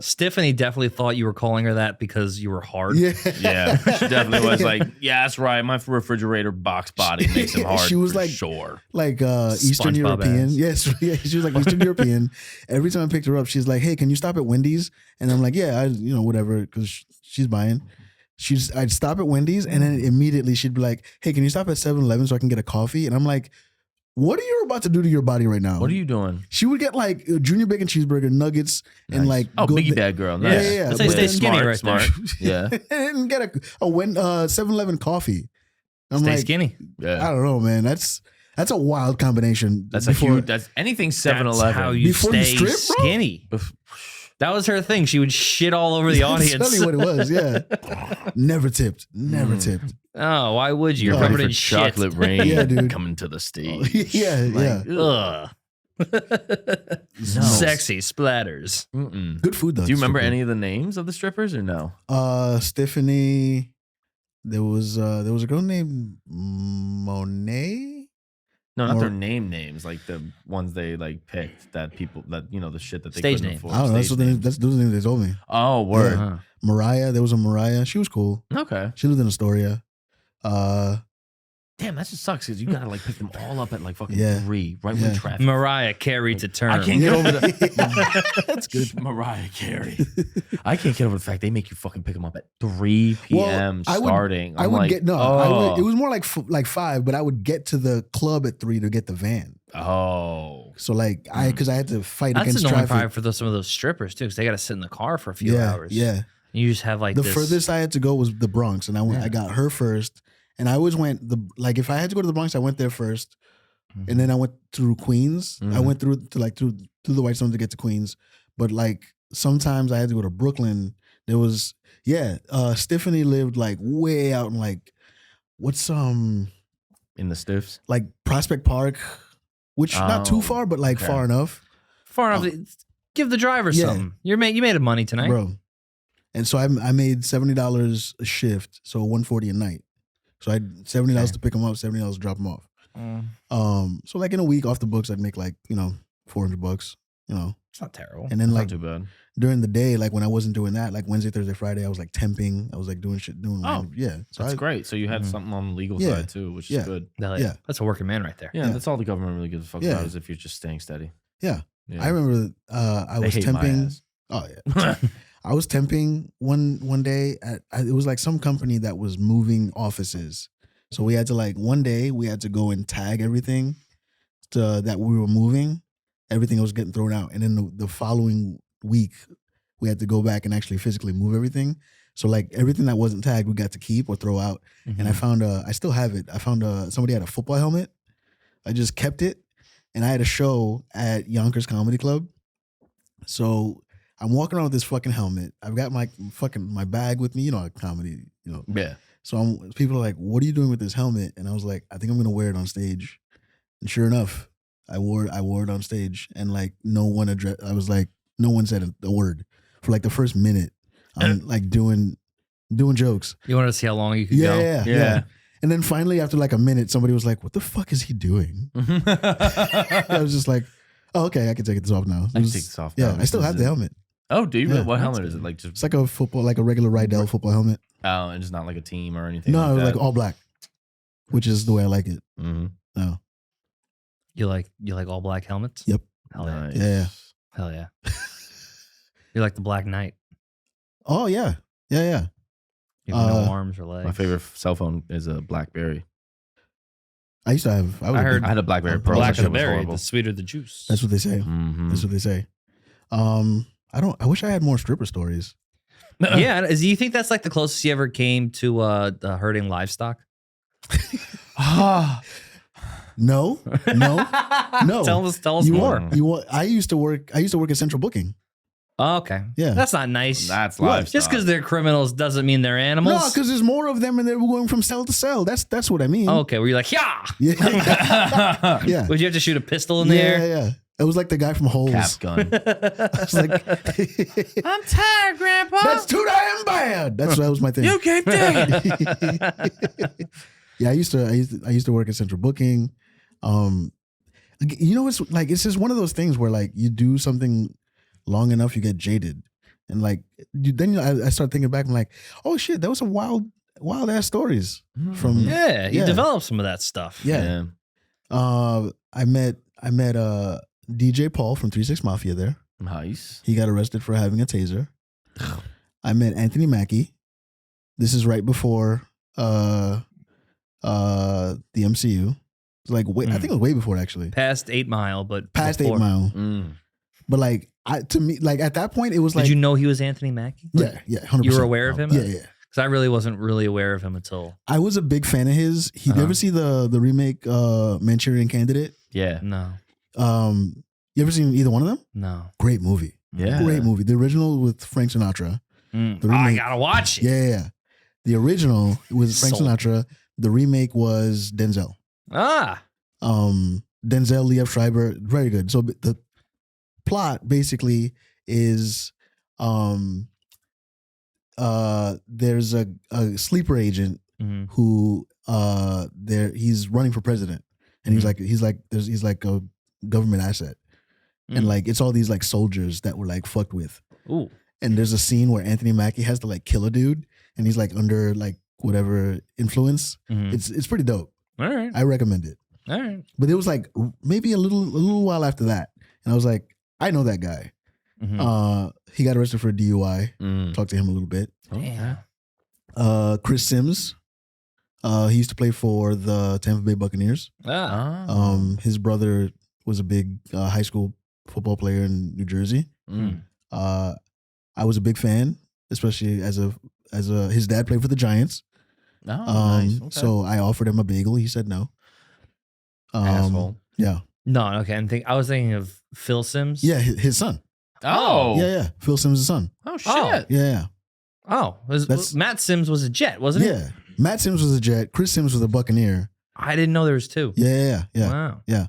Stephanie definitely thought you were calling her that because you were hard. Yeah, yeah, she definitely was like, yeah, that's right. My refrigerator box body makes him hard. She was for like- sure. like Eastern SpongeBob European. ass. Yes, yeah, she was like Eastern European. Every time I picked her up, she's like, "Hey, can you stop at Wendy's?" And I'm like, "Yeah, whatever," because she's buying. I'd stop at Wendy's, and then immediately she'd be like, "Hey, can you stop at 7-Eleven so I can get a coffee?" And I'm like, "What are you about to do to your body right now?" What are you doing? She would get like a junior bacon cheeseburger, nuggets, and Nice. like Oh, go Biggie th- Bad Girl. Yeah, Nice. yeah, yeah. That's how you But stay then- skinny right smart. there. Yeah. and get a 7-Eleven coffee. I'm Stay like, skinny. Yeah. I don't know, man. That's a wild combination. That's a Before- huge. That's anything That's how 7-Eleven. you Before you stay strip, bro? skinny. That was her thing. She would shit all over the That's audience. totally what it was. Yeah, never tipped. Never tipped. Oh, why would you? You're Oh, covered Ready in for shit. chocolate rain. Yeah, dude. Coming to the stage. Yeah, yeah. Ugh. No. Sexy splatters. Mm-mm. Good food though. Do you remember Super. any of the names of the strippers or no? Stephanie. There was a girl named Monet. No, not Or- their names, like the ones they like picked that people that the shit that they Stage couldn't names. afford. I don't know. That's Stage what they, names. that's those names they told me. Oh, word. Uh-huh. Mariah. There was a Mariah. She was cool. Okay. She lived in Astoria. Damn, that just sucks because you gotta like pick them all up at like fucking Yeah. 3, right Yeah. when traffic. Mariah Carey to term. I can't get over That's good. Mariah Carey. I can't get over the fact they make you fucking pick them up at 3 Well, p.m. I would- starting. I I'm would like, get oh, it was more like 5, but I would get to the club at 3 to get the van. oh, So like because I had to fight That's against annoying traffic. probably for some of those strippers too, because they got to sit in the car for a few Yeah, hours. yeah. You just have like The this. furthest I had to go was the Bronx, and I got her first. And I always went if I had to go to the Bronx, I went there first, and then I went through Queens. I Mhm. went through through the White Stones to get to Queens. But like sometimes I had to go to Brooklyn. There was Stephanie lived like way out in like what's in the stiffs. like Prospect Park, which not too Oh, far, but like okay. far enough, far enough. Give the driver Yeah. something. You made a money tonight. bro. And so I made $70 a shift, so $140 a night. So I had $70 Okay. to pick them up, $70 to drop them off. Mm, So like in a week off the books, I'd make like $400. it's not terrible. And then Not like too bad. during the day, like when I wasn't doing that, like Wednesday, Thursday, Friday, I was like temping. I was like doing shit, doing random, yeah. So That's I, great. So you had Mhm. something on the legal Yeah. side too, which Yeah. is good. Hell yeah. That's a working man right there. Yeah, Yeah. that's all the government really gives a fuck Yeah. about is if you're just staying steady. Yeah. Yeah. I remember I They was hate my temping. ass. Oh yeah. I was temping one day it was like some company that was moving offices. So we had to like one day we had to go and tag everything that we were moving. Everything was getting thrown out. And then the following week we had to go back and actually physically move everything. So like everything that wasn't tagged we got to keep or throw out. And I found I still have it. I found somebody had a football helmet. I just kept it. And I had a show at Yonkers Comedy Club. So I'm walking around with this fucking helmet. I've got my bag with me, comedy, Yeah. So people are like, "What are you doing with this helmet?" And I was like, "I think I'm gonna wear it on stage." And sure enough, I wore it on stage, and like no one said a word for like the first minute. I'm like doing jokes. You wanted to see how long you could go. Yeah. And then finally, after like a minute, somebody was like, "What the fuck is he doing?" I was just like, "Oh, okay, I can take this off now." I can take this off Yeah, now. I still have the helmet. Oh, do you? Yeah, What that's helmet is good. it? Like It's just like a regular Rydell football helmet. oh, and it's not like a team or anything. No, it was like like all black, which is the way I like it. Mm-hmm. No, You like all black helmets? Yep. Hell yeah. Nice. Yeah. Hell yeah. You like the Black Knight. oh yeah, yeah. You have no arms or legs. My favorite cell phone is a BlackBerry. I used to have. I had a BlackBerry Pro. Black of the berry, the sweeter the juice. That's what they say. Mm-hmm. That's what they say. I wish I had more stripper stories. Yeah, do you think that's like the closest you ever came to hurting livestock? No. Tell us more. I used to work at Central Booking. Oh, okay. Yeah. That's not nice. That's livestock. Just because they're criminals doesn't mean they're animals. No, because there's more of them and they're going from cell to cell. That's what I mean. Okay, where you're like, yeah. Yeah. Would you have to shoot a pistol in the air? Yeah. It was like the guy from Holes. Cap gun. I was like, I'm tired, Grandpa. that's too damn bad. That was my thing. You keep dead. Yeah, I used to work at Central Booking. It's just one of those things where like you do something long enough, you get jaded, and like I start thinking back. I'm like, oh shit, that was some wild ass stories from. Yeah, you developed some of that stuff. Yeah. I met DJ Paul from 3-6 Mafia there. Nice. He got arrested for having a taser. I met Anthony Mackie. This is right before the MCU. It's like I think it was way before actually. Past 8 Mile, but past before. 8 Mile. Mm. But like to me, like at that point, it was like. Did you know he was Anthony Mackie? Yeah, 100%. You were aware of him? Yeah. Because I really wasn't really aware of him until. I was a big fan of his. Did you ever see the remake Manchurian Candidate? Yeah. No. You ever seen either one of them? No. Great movie. Yeah. Great movie. The original with Frank Sinatra. The remake, I gotta watch it. Yeah. The original was Frank Sold. Sinatra. The remake was Denzel. Denzel, Liev Schreiber, very good. So the plot basically is there's a sleeper agent who he's running for president, and he's like a government asset, and like it's all these like soldiers that were like fucked with. Ooh. And there's a scene where Anthony Mackie has to like kill a dude, and he's like under like whatever influence. It's pretty dope. All right. I recommend it. All right. But it was like maybe a little while after that, and I was like, I know that guy. He got arrested for a DUI. Talked to him a little bit. Yeah. Chris Sims. He used to play for the Tampa Bay Buccaneers. His brother was a big high school football player in New Jersey. I was a big fan, especially as his dad played for the Giants. Nice. Okay. So I offered him a bagel. He said no. Asshole. Yeah. No, okay. I was thinking of Phil Sims. Yeah, his son. Oh. Yeah. Phil Sims' son. Oh, shit. Yeah. Oh, Matt Sims was a Jet, wasn't he? Yeah. Matt Sims was a Jet. Chris Sims was a Buccaneer. I didn't know there was two. Yeah. Wow. Yeah.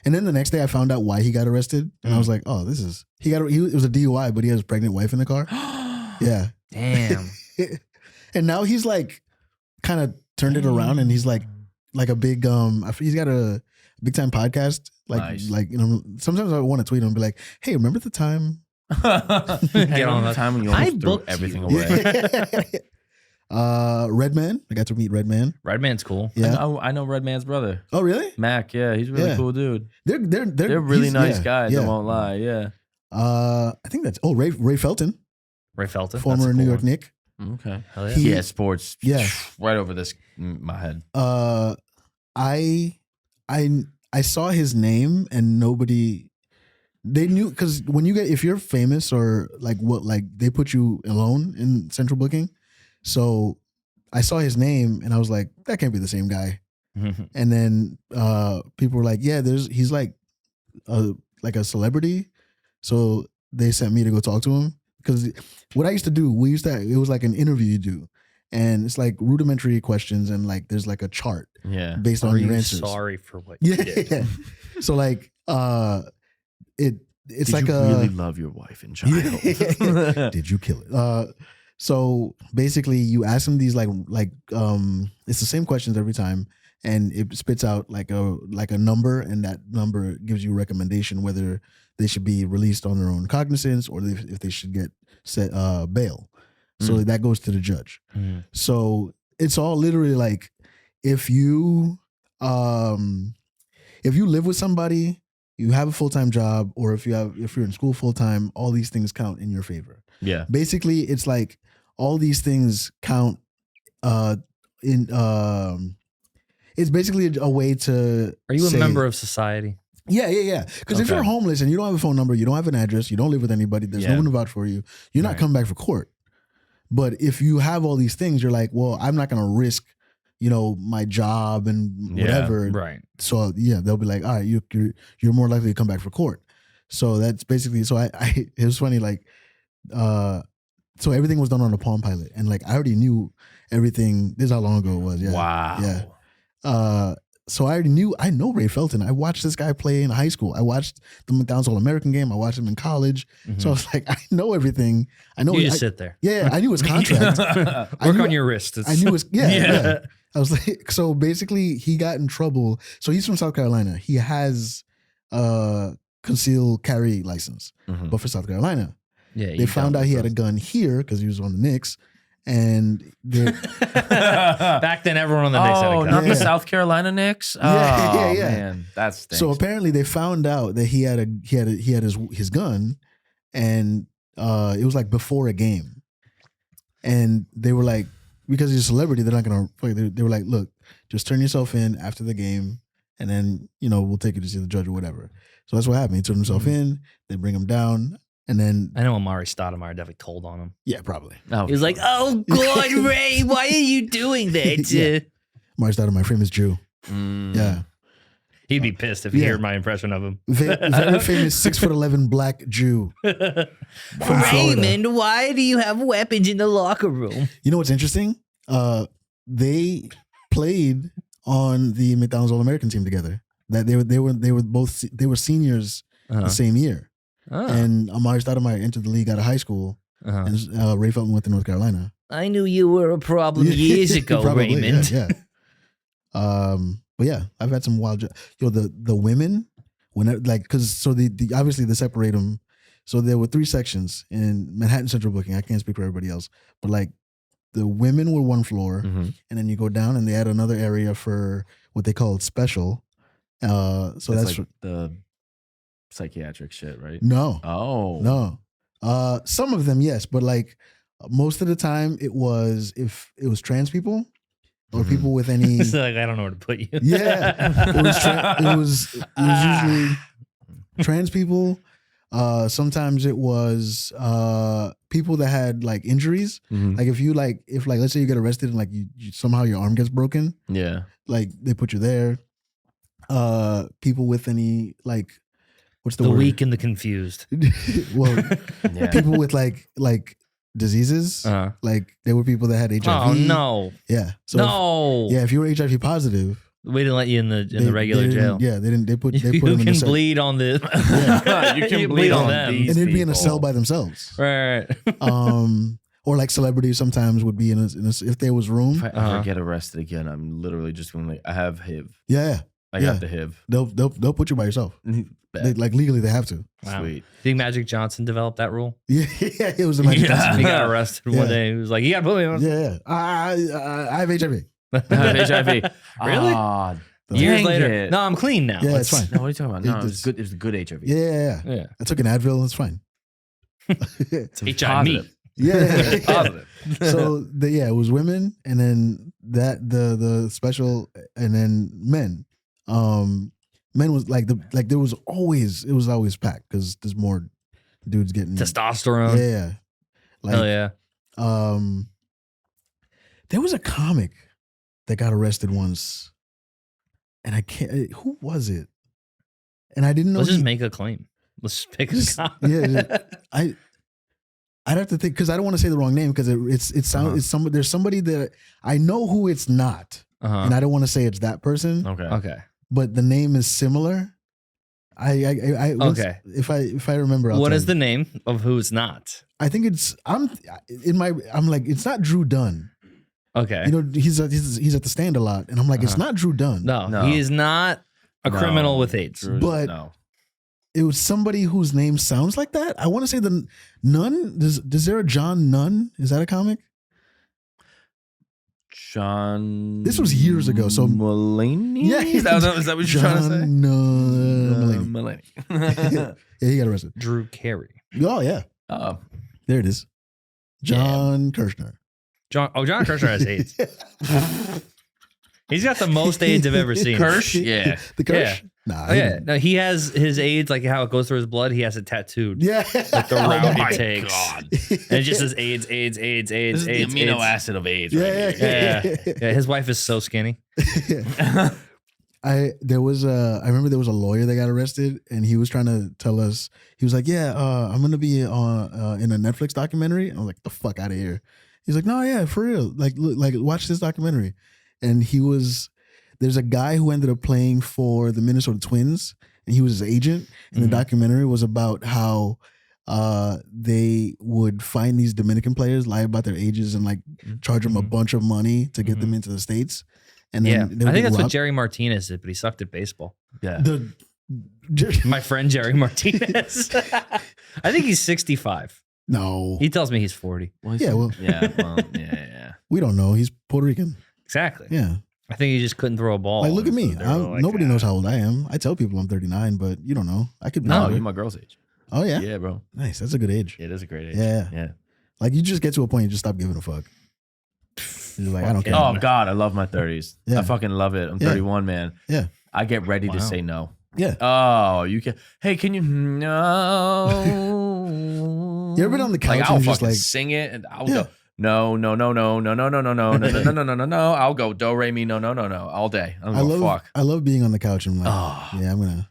And then the next day I found out why he got arrested. And I was like, oh, it was a DUI, but he has a pregnant wife in the car. Yeah. Damn. And now he's like kind of turned it around, and he's like a big he's got a big time podcast. Nice. Like sometimes I want to tweet him and be like, hey, remember the time? Get on the time when you almost threw booked everything you. away. Redman. I got to meet Redman. Redman's cool. Yeah. I know Redman's brother. Oh, really? Mac, yeah, he's a really cool dude. They're really nice guys, I won't lie, yeah. I think that's Ray Felton. Ray Felton. Former New York Knick. Okay. Hell yeah. Sports. Yeah. Right over this my head. I saw his name and they knew, because if you're famous or like they put you alone in Central Booking. So I saw his name and I was like, that can't be the same guy. And then people were like, yeah, he's like a celebrity. So they sent me to go talk to him, because what I used to do, it was like an interview you do, and it's like rudimentary questions, and like there's like a chart based on your answers. Sorry for what you did. Yeah. So like it's like you really love your wife and child? Did you kill it? So basically you ask them these like it's the same questions every time, and it spits out like a number, and that number gives you a recommendation whether they should be released on their own cognizance or if they should get bail. So that goes to the judge. So it's all literally like, if you live with somebody, you have a full-time job, or if you're in school full-time, all these things count in your favor. Yeah. Basically, it's like all these things count in it's basically a way to. Are you a member of society? Yeah. Because if you're homeless and you don't have a phone number, you don't have an address, you don't live with anybody, there's no one to vouch for you, you're not coming back for court. But if you have all these things, you're like, well, I'm not going to risk, my job and whatever. Right. So they'll be like, all right, you're more likely to come back for court. So that's basically. So it was funny, like, so everything was done on a Palm Pilot, and like I already knew everything. This is how long ago it was. Yeah. Wow. Yeah. So I know Ray Felton. I watched this guy play in high school. I watched the McDonald's All-American game. I watched him in college. Mm-hmm. So I was like, I know everything. I know. You just sit there. Yeah, I knew his contract. Work on your wrist. I knew his. Yeah. I was like, so basically, he got in trouble. So he's from South Carolina. He has concealed carry license, but for South Carolina. Yeah. They found out he had a gun here because he was on the Knicks. And back then, everyone on the Knicks had a gun. Not the South Carolina Knicks. Yeah. Man, that's so apparently they found out that he had his gun, and it was like before a game, and they were like, because he's a celebrity, they're not gonna. They were like, look, just turn yourself in after the game, and then we'll take you to see the judge or whatever. So that's what happened. He turned himself in. They bring him down. And then I know Amari Stoudemire definitely told on him. Yeah, probably. He was like, "Oh God, Ray, why are you doing that?" Amari Stoudemire, famous Jew. Yeah, he'd be pissed if he heard my impression of him. Very famous 6'11" black Jew. Raymond, why do you have weapons in the locker room? You know what's interesting? They played on the McDonald's All-American team together. That they were seniors the same year. Oh. And Amari Stoudemire entered the league out of high school, and Ray Felton went to North Carolina. I knew you were a problem years ago, probably, Raymond. Yeah. But yeah, I've had some wild. The women, because obviously they separate them. So there were 3 sections in Manhattan Central Booking. I can't speak for everybody else, but like the women were one floor, and then you go down and they add another area for what they call special. So that's like the psychiatric shit, right? No. Oh. No. Some of them, yes, but like most of the time it was trans people or people with any. It's like, I don't know where to put you. Yeah. It was usually trans people. Sometimes it was people that had like injuries. Like if let's say you get arrested and like you somehow your arm gets broken. Yeah. Like they put you there. People with any like. What's the word? Weak and the confused. Well, people with like diseases. Like there were people that had HIV. Oh no. Yeah. So if you were HIV positive, we didn't let you in the regular jail. Yeah, they didn't. They put them in the cell. Bleed on the. You can bleed on them, and they'd be in a cell by themselves. Right. Or like celebrities sometimes would be in a if there was room. If I ever get arrested again, I'm literally just going like, I have HIV. Yeah. I got the HIV. They'll put you by yourself. Like legally, they have to. Wow. Sweet. Think Magic Johnson developed that rule? Yeah, it was a Magic Johnson. He got arrested one day. He was like, "You got to put me on." Yeah. I have HIV. I have HIV. Really? Years later. No, I'm clean now. Yeah, it's fine. No, what are you talking about? No, it was good. It was a good HIV. Yeah. I took an Advil. It's fine. It's HIV. Yeah. Positive. So it was women, and then the special, and then men. Men was it was always packed because there's more dudes getting testosterone. Yeah. Hell yeah. There was a comic that got arrested once, and I can't. Who was it? And I didn't know. Let's just make a claim. Let's just pick a comic. Yeah. I'd have to think because I don't want to say the wrong name because there's somebody that I know who it's not, and I don't want to say it's that person. Okay. But the name is similar. Okay. If I remember, what is the name of who it's not? I think I'm like it's not Drew Dunn. Okay. He's at the stand a lot, and I'm like it's not Drew Dunn. No, he is not a criminal with AIDS. But it was somebody whose name sounds like that. I want to say the Nunn. Is there a John Nunn? Is that a comic? John. This was years ago. So Mulaney? Yeah. Is that what you're trying to say? Mulaney. Yeah, he got arrested. Drew Carey. Oh, yeah. There it is. John Kirshner. John Kirshner has AIDS. He's got the most AIDS I've ever seen. Kirsch? Yeah. The Kirsch? Yeah. Nah. No, he has his AIDS, like how it goes through his blood. He has it tattooed. Yeah. Like the route he takes. God. And it just says AIDS. This is AIDS, the amino acid of AIDS. Yeah, Right here. Yeah. His wife is so skinny. I remember there was a lawyer that got arrested, and he was trying to tell us, he was like, I'm gonna be in a Netflix documentary. And I was like, the fuck out of here. He's like, no, yeah, for real. Like watch this documentary. And there's a guy who ended up playing for the Minnesota Twins, and he was his agent. And the documentary was about how they would find these Dominican players, lie about their ages, and like charge them a bunch of money to get them into the States. And then I think that's what Jerry Martinez did, but he sucked at baseball. Yeah. My friend Jerry Martinez. I think he's 65. No. He tells me he's 40. Yeah. We don't know. He's Puerto Rican. Exactly. Yeah. I think he just couldn't throw a ball. Like, look at me. So Nobody knows how old I am. I tell people I'm 39, but you don't know. I could be. No, you're my girl's age. Oh, yeah? Yeah, bro. Nice. That's a good age. It is a great age. Yeah. Like, you just get to a point, you just stop giving a fuck. You're like, I don't care. Oh, God. I love my 30s. Yeah. I fucking love it. I'm 31, man. Yeah. I get ready to say no. Yeah. Oh, you can. Hey, can you? No. You ever been on the couch Like, I'll and just fucking like sing it, and I'll go. No. I'll go do re mi no all day. I don't give a fuck. I love being on the couch and like, yeah, I'm gonna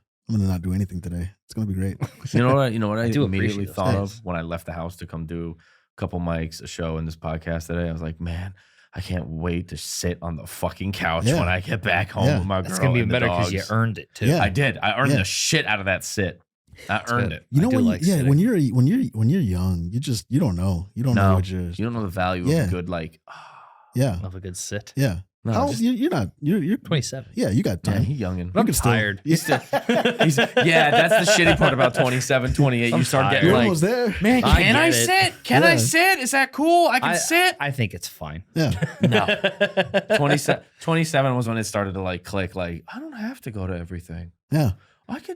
not do anything today. It's gonna be great. You know what I do immediately appreciate thought those of when I left the house to come do a couple mics, a show, and this podcast today. I was like, man, I can't wait to sit on the fucking couch when I get back home with my girl. It's gonna be and better because you earned it too. Yeah. I did. I earned the shit out of that sit. I earned it. You know when like when you're young, you don't know. You don't know what you're. You don't know the value of a good Love a good sit. Yeah. No, you're 27. Yeah, you got time. Yeah, he's youngin'. I'm tired. That's the shitty part about 27, 28. You start getting You're like, almost there. man, can I get it. sit? Can I sit? Is that cool? I can sit? I think it's fine. Yeah. No. 27 was when it started to like click. Like, I don't have to go to everything. Yeah. I could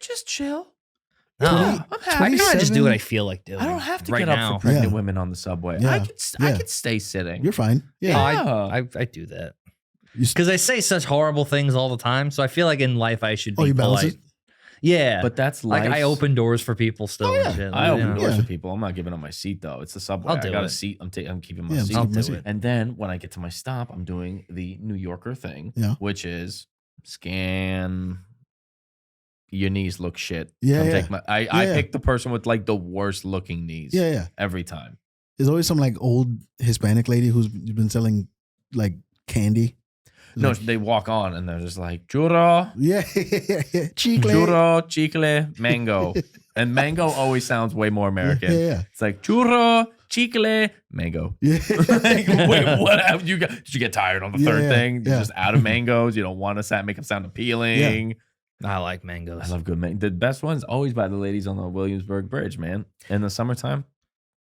just chill. No, I'm happy. I can just 27? do what I feel like doing. I don't have to right get now. up for pregnant Yeah. women on the subway. Yeah. I could stay sitting. You're fine. Yeah. I do that because I say such horrible things all the time. So I feel like in life I should be you balance polite. it? Yeah, But that's like life. I open doors for people still. And shit. I open doors Yeah. for people. I'm not giving up my seat though. It's the subway. I'll I do got a it. seat. I'm keeping my Yeah, seat. I'll keep my do seat. it. And then when I get to my stop, I'm doing the New Yorker thing, Yeah. which is scan. Your knees look shit. Yeah, Come yeah. take I pick the person with like the worst looking knees. Yeah. Every time. There's always some like old Hispanic lady who's been selling like candy. No, they walk on and they're just like churro, Yeah. Chicle. churro, chicle, mango, and mango always sounds way more American. Yeah. It's like churro, chicle, mango. Yeah. Like, wait, what? Did you get tired on the third Yeah, thing? You're yeah. just out of mangoes. You don't want to make them sound appealing. I like mangoes. I love good mango. The best one's always by the ladies on the Williamsburg Bridge, man. In the summertime.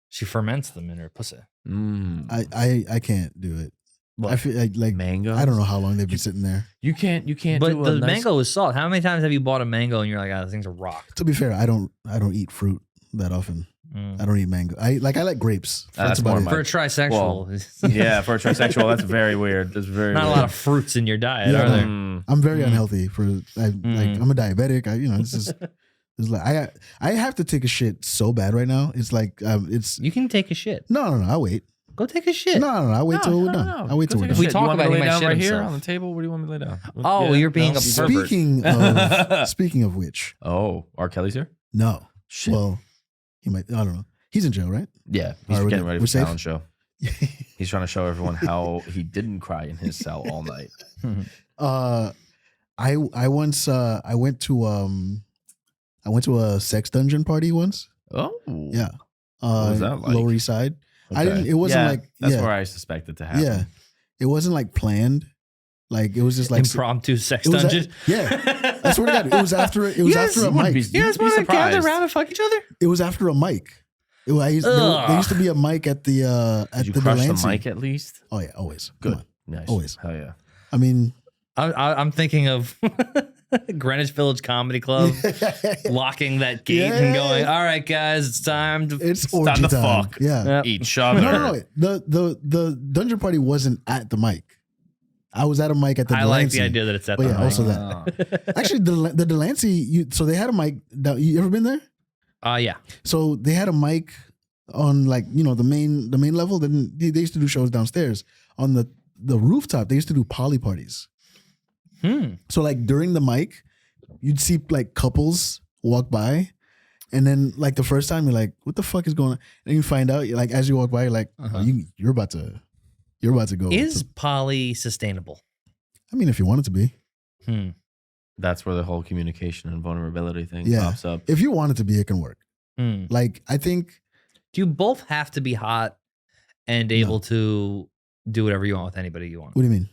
She ferments them in her pussy. I can't do it. What? I feel like Mango. I don't know how long they've been sitting there. You can't. But do the a nice, mango is salt. How many times have you bought a mango and you're like, those things are rock? To be fair, I don't eat fruit that often. I don't eat mango. I like grapes. That's about more it. my- For a trisexual, Yeah, for a trisexual, that's very weird. That's very not a weird. lot of fruits in your diet, Yeah, are no. there? I'm very unhealthy for like I'm a diabetic. It's like I have to take a shit so bad right now. It's like it's You can take a shit. no. I'll wait. Go take a shit. No. I'll wait till we're done. I'll wait till we're Go done. take a We shit. talk You want me about to it, lay he might down shit right here himself. on the table. Where do you want me to lay down? Oh, Yeah, you're being no? a Speaking of which, Oh, R. Kelly's here? no. Shit. Well, he might. I don't know. He's in jail, right? Yeah, he's All right, getting we're ready good. for We're talent show. He's trying to show everyone how he didn't cry in his cell all night. I once I went to a sex dungeon party once. Oh, Yeah. What was that like? Lower East Side. I okay. didn't. It wasn't Yeah, like that's yeah, where I suspect it to happen. yeah. It wasn't like planned. Like it was just like impromptu sex it was dungeon. yeah. I swear to God, it was after after a mic. You guys want to gather surprised. around and fuck each other? It was after a mic. There used to be a mic at the Did you the crush Delancey. the mic at least? Oh yeah, always. Good. Come on. Nice. Always. Hell yeah. I mean, I'm thinking of Greenwich Village Comedy Club, locking that gate and going, all right, guys, it's time to fuck each other. No. The dungeon party wasn't at the mic. I was at a mic at the Delancey. I like the idea that it's at the mic. Also that. Actually, the Delancey, so they had a mic. You ever been there? Yeah. So they had a mic on like, the main level. Then they used to do shows downstairs. On the rooftop, they used to do poly parties. So like during the mic, you'd see like couples walk by, and then like the first time you're like, "What the fuck is going on?" And you find out, like as you walk by, you're like, "You're about to go." Is poly sustainable? I mean, if you want it to be. That's where the whole communication and vulnerability thing pops up. If you want it to be, it can work. Like I think. Do you both have to be hot and able to do whatever you want with anybody you want? What do you mean?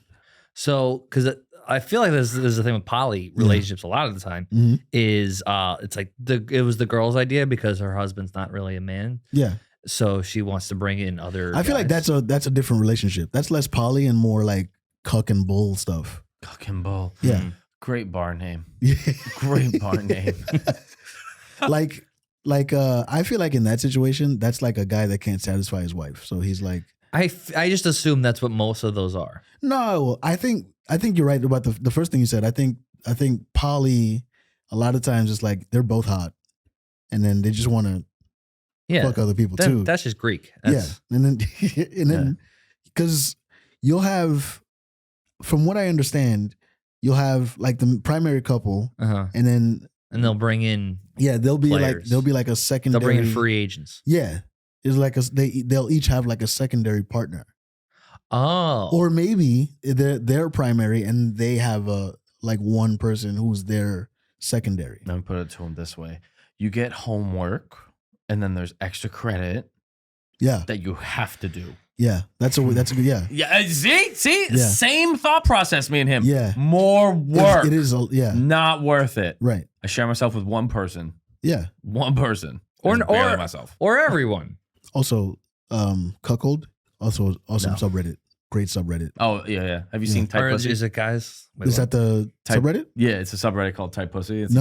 So, because I feel like this is the thing with poly relationships a lot of the time is it's like it was the girl's idea because her husband's not really a man. Yeah. So she wants to bring in other I feel like that's a different relationship. That's less poly and more like cuck and bull stuff. Cuck and bull. Yeah. Great bar name. Great bar name. like I feel like in that situation, that's like a guy that can't satisfy his wife. So he's like, I just assume that's what most of those are. No, I think you're right about the first thing you said. I think poly, a lot of times it's like they're both hot, and then they just want to fuck other people too. That's just Greek. And then because you'll have, from what I understand, you'll have like the primary couple, and they'll bring in they'll be players. like a secondary. They'll bring in free agents. Yeah. It's like they'll each have like a secondary partner. Oh. Or maybe they're primary and they have like one person who's their secondary. Let me put it to them this way. You get homework and then there's extra credit that you have to do. Yeah. That's a good Yeah. See? Same thought process, me and him. Yeah. More work. It is not worth it. Right. I share myself with one person. Yeah. One person. Or myself. Or everyone. Also, Cuckold, also awesome subreddit. Great subreddit. Oh, yeah. Have you seen Type Pussy? Is it guys? Is that the subreddit? Yeah, it's a subreddit called Type Pussy. It's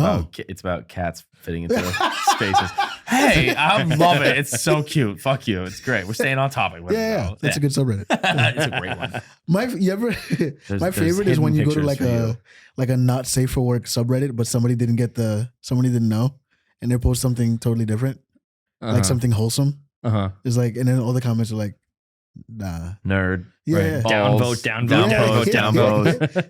about cats fitting into spaces. Hey, I love it. It's so cute. Fuck you. It's great. We're staying on topic with it. That's a good subreddit. It's a great one. My favorite is when you go to like a not safe for work subreddit, but somebody didn't know, and they post something totally different, like something wholesome. It's like, and then all the comments are like, nah, nerd, yeah, right. downvote.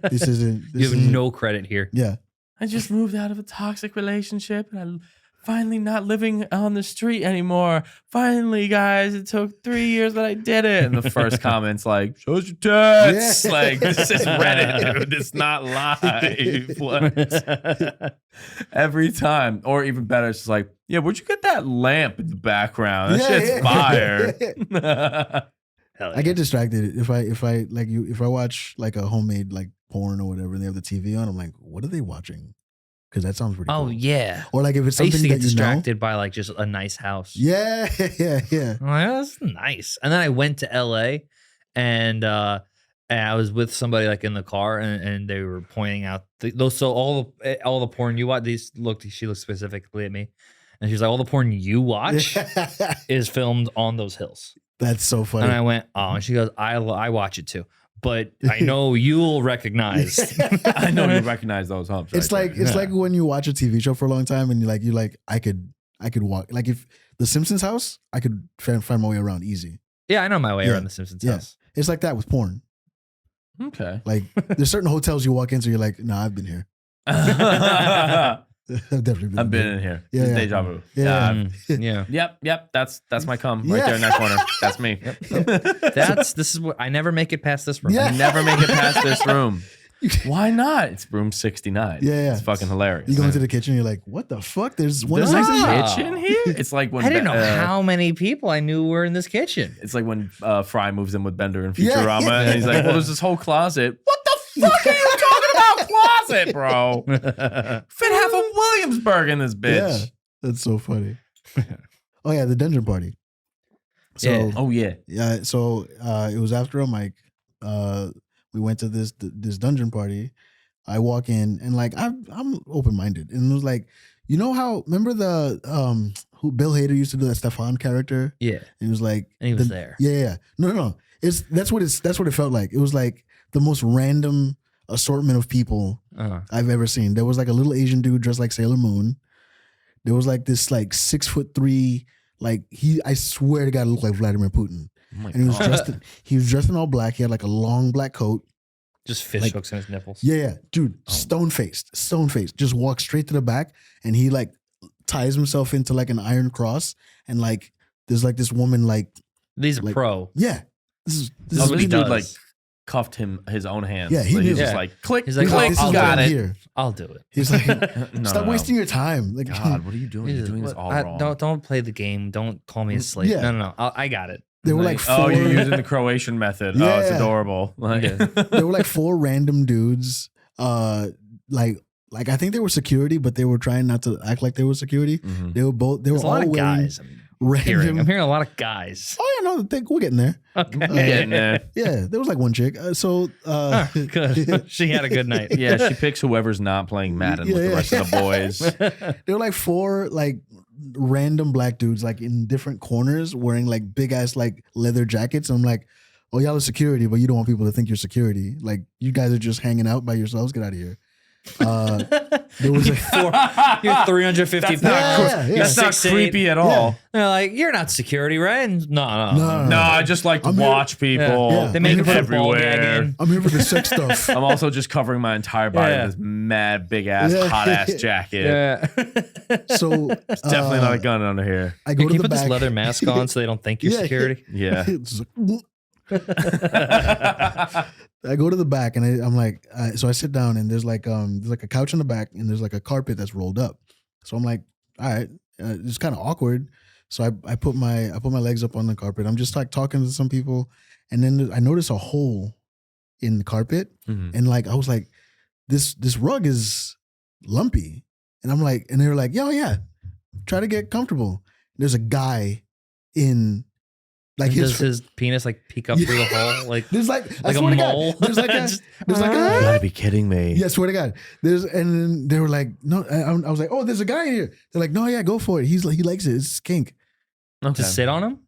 This isn't. You have no credit here. Yeah, I just moved out of a toxic relationship, and I'm finally not living on the street anymore. Finally, guys, it took 3 years, but I did it. And the first comment's like, shows your tits. Yeah. Like, this is Reddit, dude. It's not live. What? Every time. Or even better, it's just like, yeah, where'd you get that lamp in the background? That shit's fire. I get distracted if I watch like a homemade like porn or whatever, and they have the TV on. I'm like, what are they watching? Because that sounds pretty cool. Oh, yeah. Or like if it's something that you know. I used to get distracted by like just a nice house. Yeah. I'm like, oh, that's nice. And then I went to LA and I was with somebody like in the car and they were pointing out all the porn you watch, she looked specifically at me and she's like, all the porn you watch is filmed on those hills. That's so funny. And I went, oh, and she goes, I watch it too. But I know you'll recognize. I know you'll recognize those humps. It's like when you watch a TV show for a long time and you're like, I could walk. Like if the Simpsons house, I could find my way around easy. Yeah, I know my way around the Simpsons house. It's like that with porn. Okay. Like there's certain hotels you walk into, you're like, nah, I've been here. I've definitely been in here. Yeah, it's deja vu. Yeah. Yep. That's my cum right there in that corner. That's me. This is what I never make it past this room. I never make it past this room. Why not? It's room 69. Yeah. It's fucking hilarious. You go into the kitchen, you're like, what the fuck? There's a kitchen here? It's like when I didn't know how many people I knew were in this kitchen. It's like when Fry moves in with Bender in Futurama and he's like, well, there's this whole closet. What the fuck are you talking about closet, bro? Fit half of Williamsburg in this bitch. Yeah, that's so funny. Oh yeah, the dungeon party. So So it was after a mic. We went to this dungeon party. I walk in and like I'm open minded, and it was like, you know how remember the who Bill Hader used to do that Stefan character? Yeah, and it was like and he was there. Yeah. No. That's what it felt like. It was like the most random assortment of people I've ever seen. There was like a little Asian dude dressed like Sailor Moon. There was like this like 6'3", like I swear to God, it looked like Vladimir Putin. Oh my and he was dressed in all black. He had like a long black coat. Just fish hooks in his nipples. Yeah. Dude, stone faced. Just walks straight to the back, and he like ties himself into like an iron cross, and like there's like this woman like these are pro. Yeah. This dude like cuffed his own hands. Yeah, he like, knew. He's just like click. He's like, click, I'll got it. Here. I'll do it. He's like, stop wasting your time. Like, God, what are you doing? You're doing this all wrong. Don't play the game. Don't call me a slave. Yeah. No. I got it. There were like 4. Oh, you're using the Croatian method. Yeah. Oh, it's adorable. Like, there were like 4 random dudes. Like I think they were security, but they were trying not to act like they were security. Mm-hmm. They were There's all a lot of guys. I'm hearing a lot of guys. Oh yeah, no, we're getting there. Okay. getting there. Yeah, there was like one chick. Good. She had a good night. Yeah, she picks whoever's not playing Madden with the rest of the boys. There were like 4 like random black dudes like in different corners wearing like big ass like leather jackets. And I'm like, oh, y'all are security, but you don't want people to think you're security. Like you guys are just hanging out by yourselves. Get out of here. There was like you're 350 pounds. That's not creepy at all. They're like, you're not security, right? And no. I just like to watch people. Yeah. They make it everywhere. I'm here for the sex stuff. I'm also just covering my entire body with this mad, big ass, hot ass jacket. Yeah. So it's definitely not a gun under here. I go Can to you the put back. this leather mask on so they don't think you're security? Yeah. I go to the back and I'm like, so I sit down and there's like a couch in the back and there's like a carpet that's rolled up. So I'm like, all right, it's kind of awkward. So I put my legs up on the carpet. I'm just like talking to some people, and then I notice a hole in the carpet, and like I was like, this rug is lumpy, and I'm like, and they were like, yeah, try to get comfortable. There's a guy in. Like does his penis like peek up through the hole? Like there's like a mole. There's like a you gotta be kidding me. Yeah, swear to God. And then they were like, no. I was like, oh, there's a guy here. They're like, no, yeah, go for it. He likes it. It's kink. To sit on him?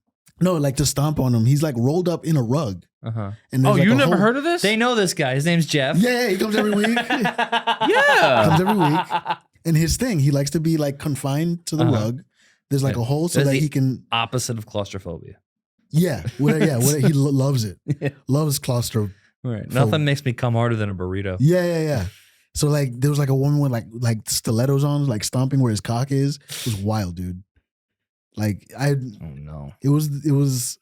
No, like to stomp on him. He's like rolled up in a rug. Uh-huh. And oh, you never heard of this? They know this guy. His name's Jeff. Yeah, he comes every week. Yeah, comes every week. And his thing, he likes to be like confined to the rug. There's like a hole so that he can. Opposite of claustrophobia. Yeah, he loves it. Loves claustrophobic. Right. Nothing makes me come harder than a burrito. Yeah. So like there was like a woman with like stilettos on, like stomping where his cock is. It was wild, dude. Like oh no. It was.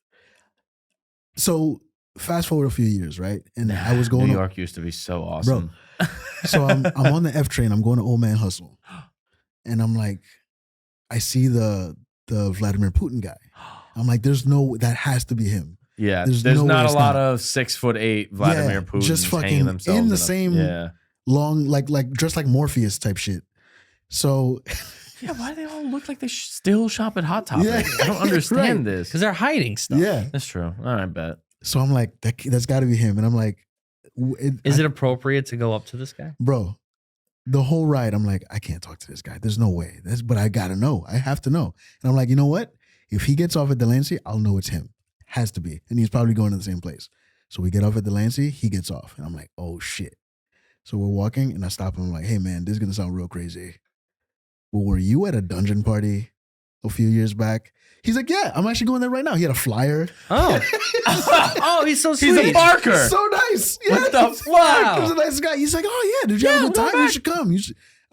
So fast forward a few years, right? And I was going. New York used to be so awesome, bro. So I'm on the F train. I'm going to Old Man Hustle, and I'm like, I see the Vladimir Putin guy. I'm like, that has to be him. Yeah, there's no not a lot of 6'8" Vladimir Putin just fucking hanging themselves in the same long, like dressed like Morpheus type shit. So yeah, why do they all look like they still shop at Hot Topic? Yeah. I don't understand this because they're hiding stuff. Yeah, that's true. All right, bet. So I'm like, that's got to be him, and I'm like, is it appropriate to go up to this guy, bro? The whole ride, I'm like, I can't talk to this guy. There's no way. But I gotta know. I have to know. And I'm like, you know what? If he gets off at Delancey, I'll know it's him. Has to be. And he's probably going to the same place. So we get off at Delancey, he gets off. And I'm like, oh shit. So we're walking and I stop him. I'm like, hey man, this is going to sound real crazy. But were you at a dungeon party a few years back? He's like, yeah, I'm actually going there right now. He had a flyer. Oh. Oh, he's so sweet. He's a barker. So nice. Yeah, what the fuck? He's a nice guy. He's like, oh yeah, did you have a good time? You should come.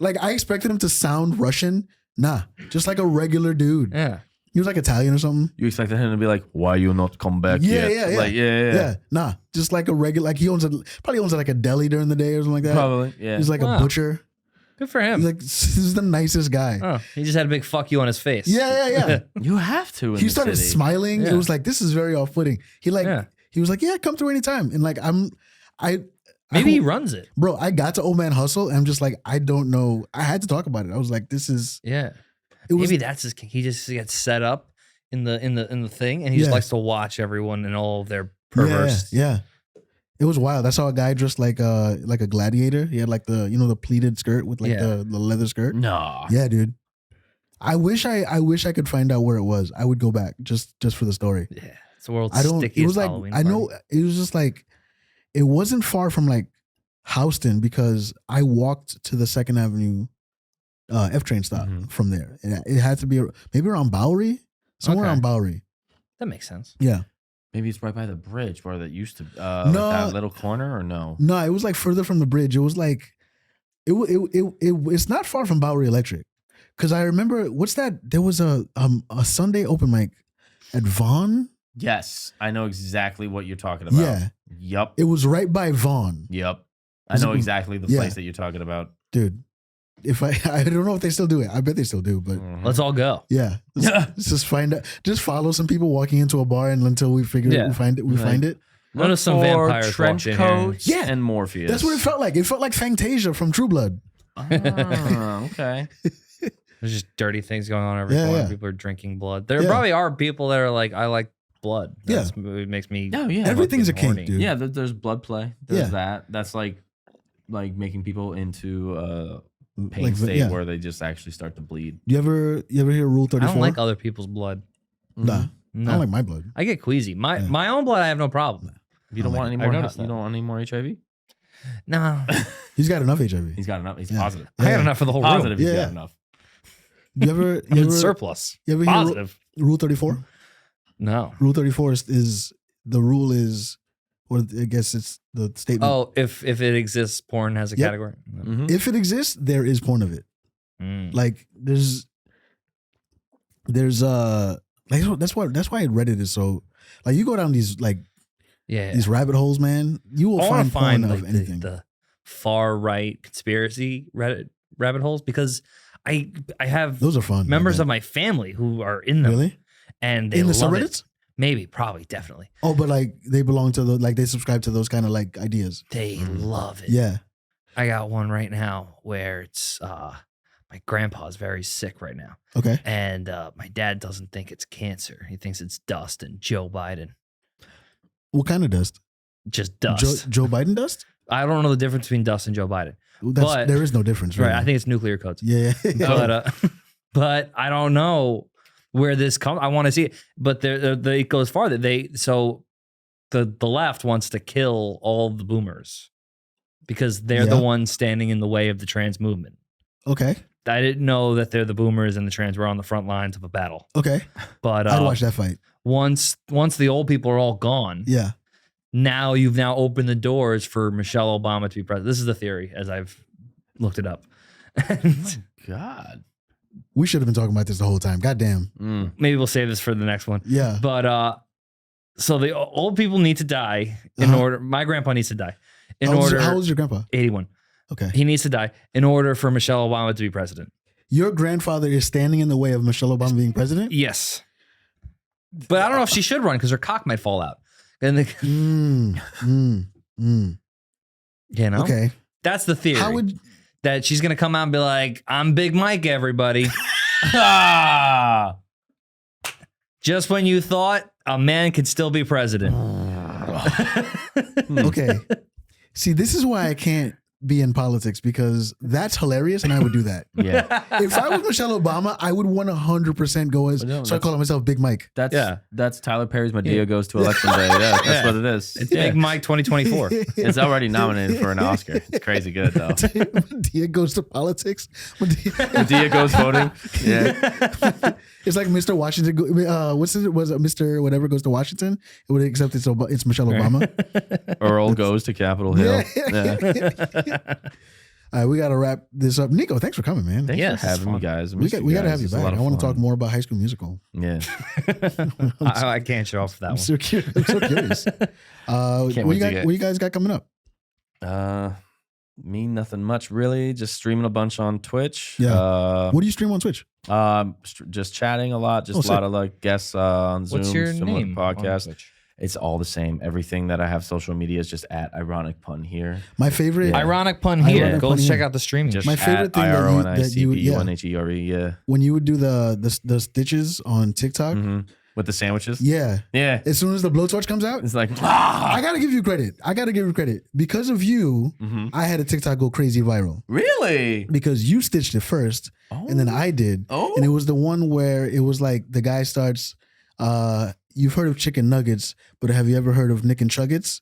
Like, I expected him to sound Russian. Nah, just like a regular dude. Yeah. He was like Italian or something. You expected him to be like, why you not come back yet? Yeah. Like, yeah. Nah, just like a regular, like he probably owns like a deli during the day or something like that. Probably, yeah. He's like a butcher. Good for him. He's like, this is the nicest guy. Oh, he just had a big fuck you on his face. Yeah. You have to. He started smiling. Yeah. It was like, this is very off-putting. He was like, yeah, come through anytime. And like, maybe he runs it. Bro, I got to Old Man Hustle and I'm just like, I don't know. I had to talk about it. I was like, this is. Yeah. Maybe that's his king. He just gets set up in the thing and he just likes to watch everyone and all of their perverse. Yeah. It was wild. I saw a guy dressed like a gladiator. He had like the pleated skirt with like the leather skirt. No. Yeah, dude. I wish I could find out where it was. I would go back just for the story. Yeah, it's the world's stickiest It was like Halloween I know party. it was just like it wasn't far from like Houston because I walked to the 2nd Avenue F train stop from there. And it had to be maybe around Bowery, somewhere around Bowery. That makes sense. Yeah. Maybe it's right by the bridge where that used to like that little corner, or no? No, it was like further from the bridge. It was like it's not far from Bowery Electric. Cause I remember what's that? There was a Sunday open mic at Vaughn. Yes, I know exactly what you're talking about. Yeah. Yep. It was right by Vaughn. Yep. I know exactly the place that you're talking about. Dude. If I don't know if they still do it. I bet they still do, but let's all go. Yeah. Let's just find out. Just follow some people walking into a bar and until we figure we find it. We find it. What if some vampires trench coats and Morpheus? That's what it felt like. It felt like Fantasia from True Blood. Oh, okay. There's just dirty things going on every corner. Yeah. People are drinking blood. There probably are people that are like, I like blood. That's it makes me. Oh yeah. Everything's a kink, dude. Yeah. There's blood play. There's that. That's like making people into pain state where they just actually start to bleed. You ever hear Rule 34? I don't like other people's blood. Nah. No. I don't like my blood. I get queasy. My own blood, I have no problem. You don't want any more. You don't want any more HIV? No. He's got enough HIV. He's got enough. He's positive. I got enough for the whole positive. room. He's got enough. I'm in surplus. You ever positive. Hear Rule 34? No. Rule 34 is the rule is, or I guess it's the statement. Oh, if it exists, porn has a category. Mm-hmm. If it exists, there is porn of it. Like there's like that's why Reddit is so like you go down these like these rabbit holes, man. You will find porn of anything. The far right conspiracy Reddit rabbit holes because I have those are fun. Members of my family who are in them. Really? And they in the love subreddits? It. Maybe, probably, definitely. Oh, but like they belong to they subscribe to those kind of like ideas. They love it. Yeah. I got one right now where it's my grandpa's very sick right now. Okay. And my dad doesn't think it's cancer. He thinks it's dust and Joe Biden. What kind of dust? Just dust. Joe Biden dust? I don't know the difference between dust and Joe Biden. There is no difference, right? I think it's nuclear codes. Yeah. But I don't know where this comes. I want to see it, but it goes farther. The left wants to kill all the boomers because they're the ones standing in the way of the trans movement. Okay. I didn't know that they're the boomers and the trans were on the front lines of a battle. Okay. But I'd watch that fight. Once the old people are all gone. Yeah. Now you've opened the doors for Michelle Obama to be president. This is the theory as I've looked it up. God. We should have been talking about this the whole time. God damn. Maybe we'll save this for the next one. Yeah. But so the old people need to die in order. My grandpa needs to die in order. How old is your grandpa? 81. Okay. He needs to die in order for Michelle Obama to be president. Your grandfather is standing in the way of Michelle Obama being president? Yes. But I don't know if she should run because her cock might fall out. And you know? Okay. That's the theory. That she's going to come out and be like, I'm Big Mike, everybody. Just when you thought a man could still be president. Okay. See, this is why I can't be in politics because that's hilarious and I would do that. Yeah. If I was Michelle Obama, I would 100% go as, so I call myself Big Mike. That's Tyler Perry's Madea Goes to Election Day. Yeah, that's what it is. It's Big Mike 2024. It's already nominated for an Oscar. It's crazy good though. Madea Goes to Politics. Madea Goes voting. Yeah. It's like Mr. Washington. Was it Mr. Whatever Goes to Washington? It would accept it's Michelle Obama. Earl Goes to Capitol Hill. Yeah. All right, we got to wrap this up. Niko, thanks for coming, man. Thanks for having me, guys. We got to have you back. I want to talk more about High School Musical. Yeah. I can't show off for that one. I'm so curious. What you guys got coming up? Me, nothing much really. Just streaming a bunch on Twitch. Yeah. What do you stream on Twitch? Just chatting a lot. Just a lot of like guests on Zoom. What's your name? Podcast. It's all the same. Everything that I have social media is just at Ironic Pun here. My favorite Ironic Pun here. Go check out the streaming. Just my favorite thing that you IRONICPUNHERE. when you would do the stitches on TikTok. with the sandwiches. Yeah. Yeah. As soon as the blowtorch comes out, It's like, I gotta give you credit. Because of you, I had a TikTok go crazy viral. Really? Because you stitched it first, and then I did. Oh. And it was the one where it was like the guy starts, you've heard of chicken nuggets, but have you ever heard of Nick and Chuggets?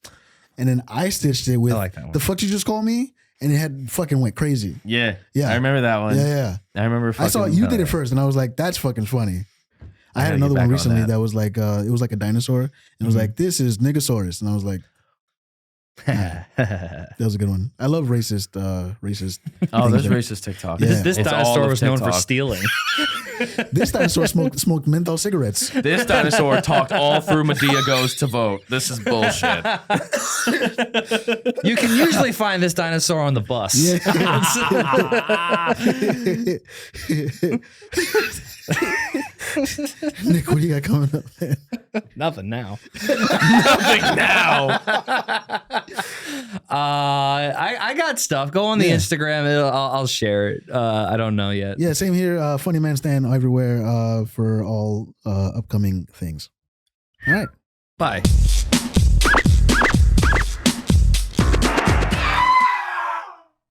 And then I stitched it with, I like that one. the fuck you just call me? And it had fucking went crazy. Yeah. Yeah. I remember that one. Yeah. I remember I saw you did it first, and I was like, that's fucking funny. I had another one recently that was like, it was like a dinosaur. And it was like, this is Niggasaurus. And I was like, that was a good one. I love racist. Oh, there's racist TikTok. Yeah. This dinosaur was known for stealing. This dinosaur smoked menthol cigarettes. This dinosaur talked all through Medea Goes to Vote. This is bullshit. You can usually find this dinosaur on the bus. Yeah. Nick, what do you got coming up, man? Nothing now. Nothing now. I got stuff. Go on the Instagram. I'll share it. I don't know yet. Yeah, same here. Funny Man Stand everywhere for all upcoming things. All right. Bye.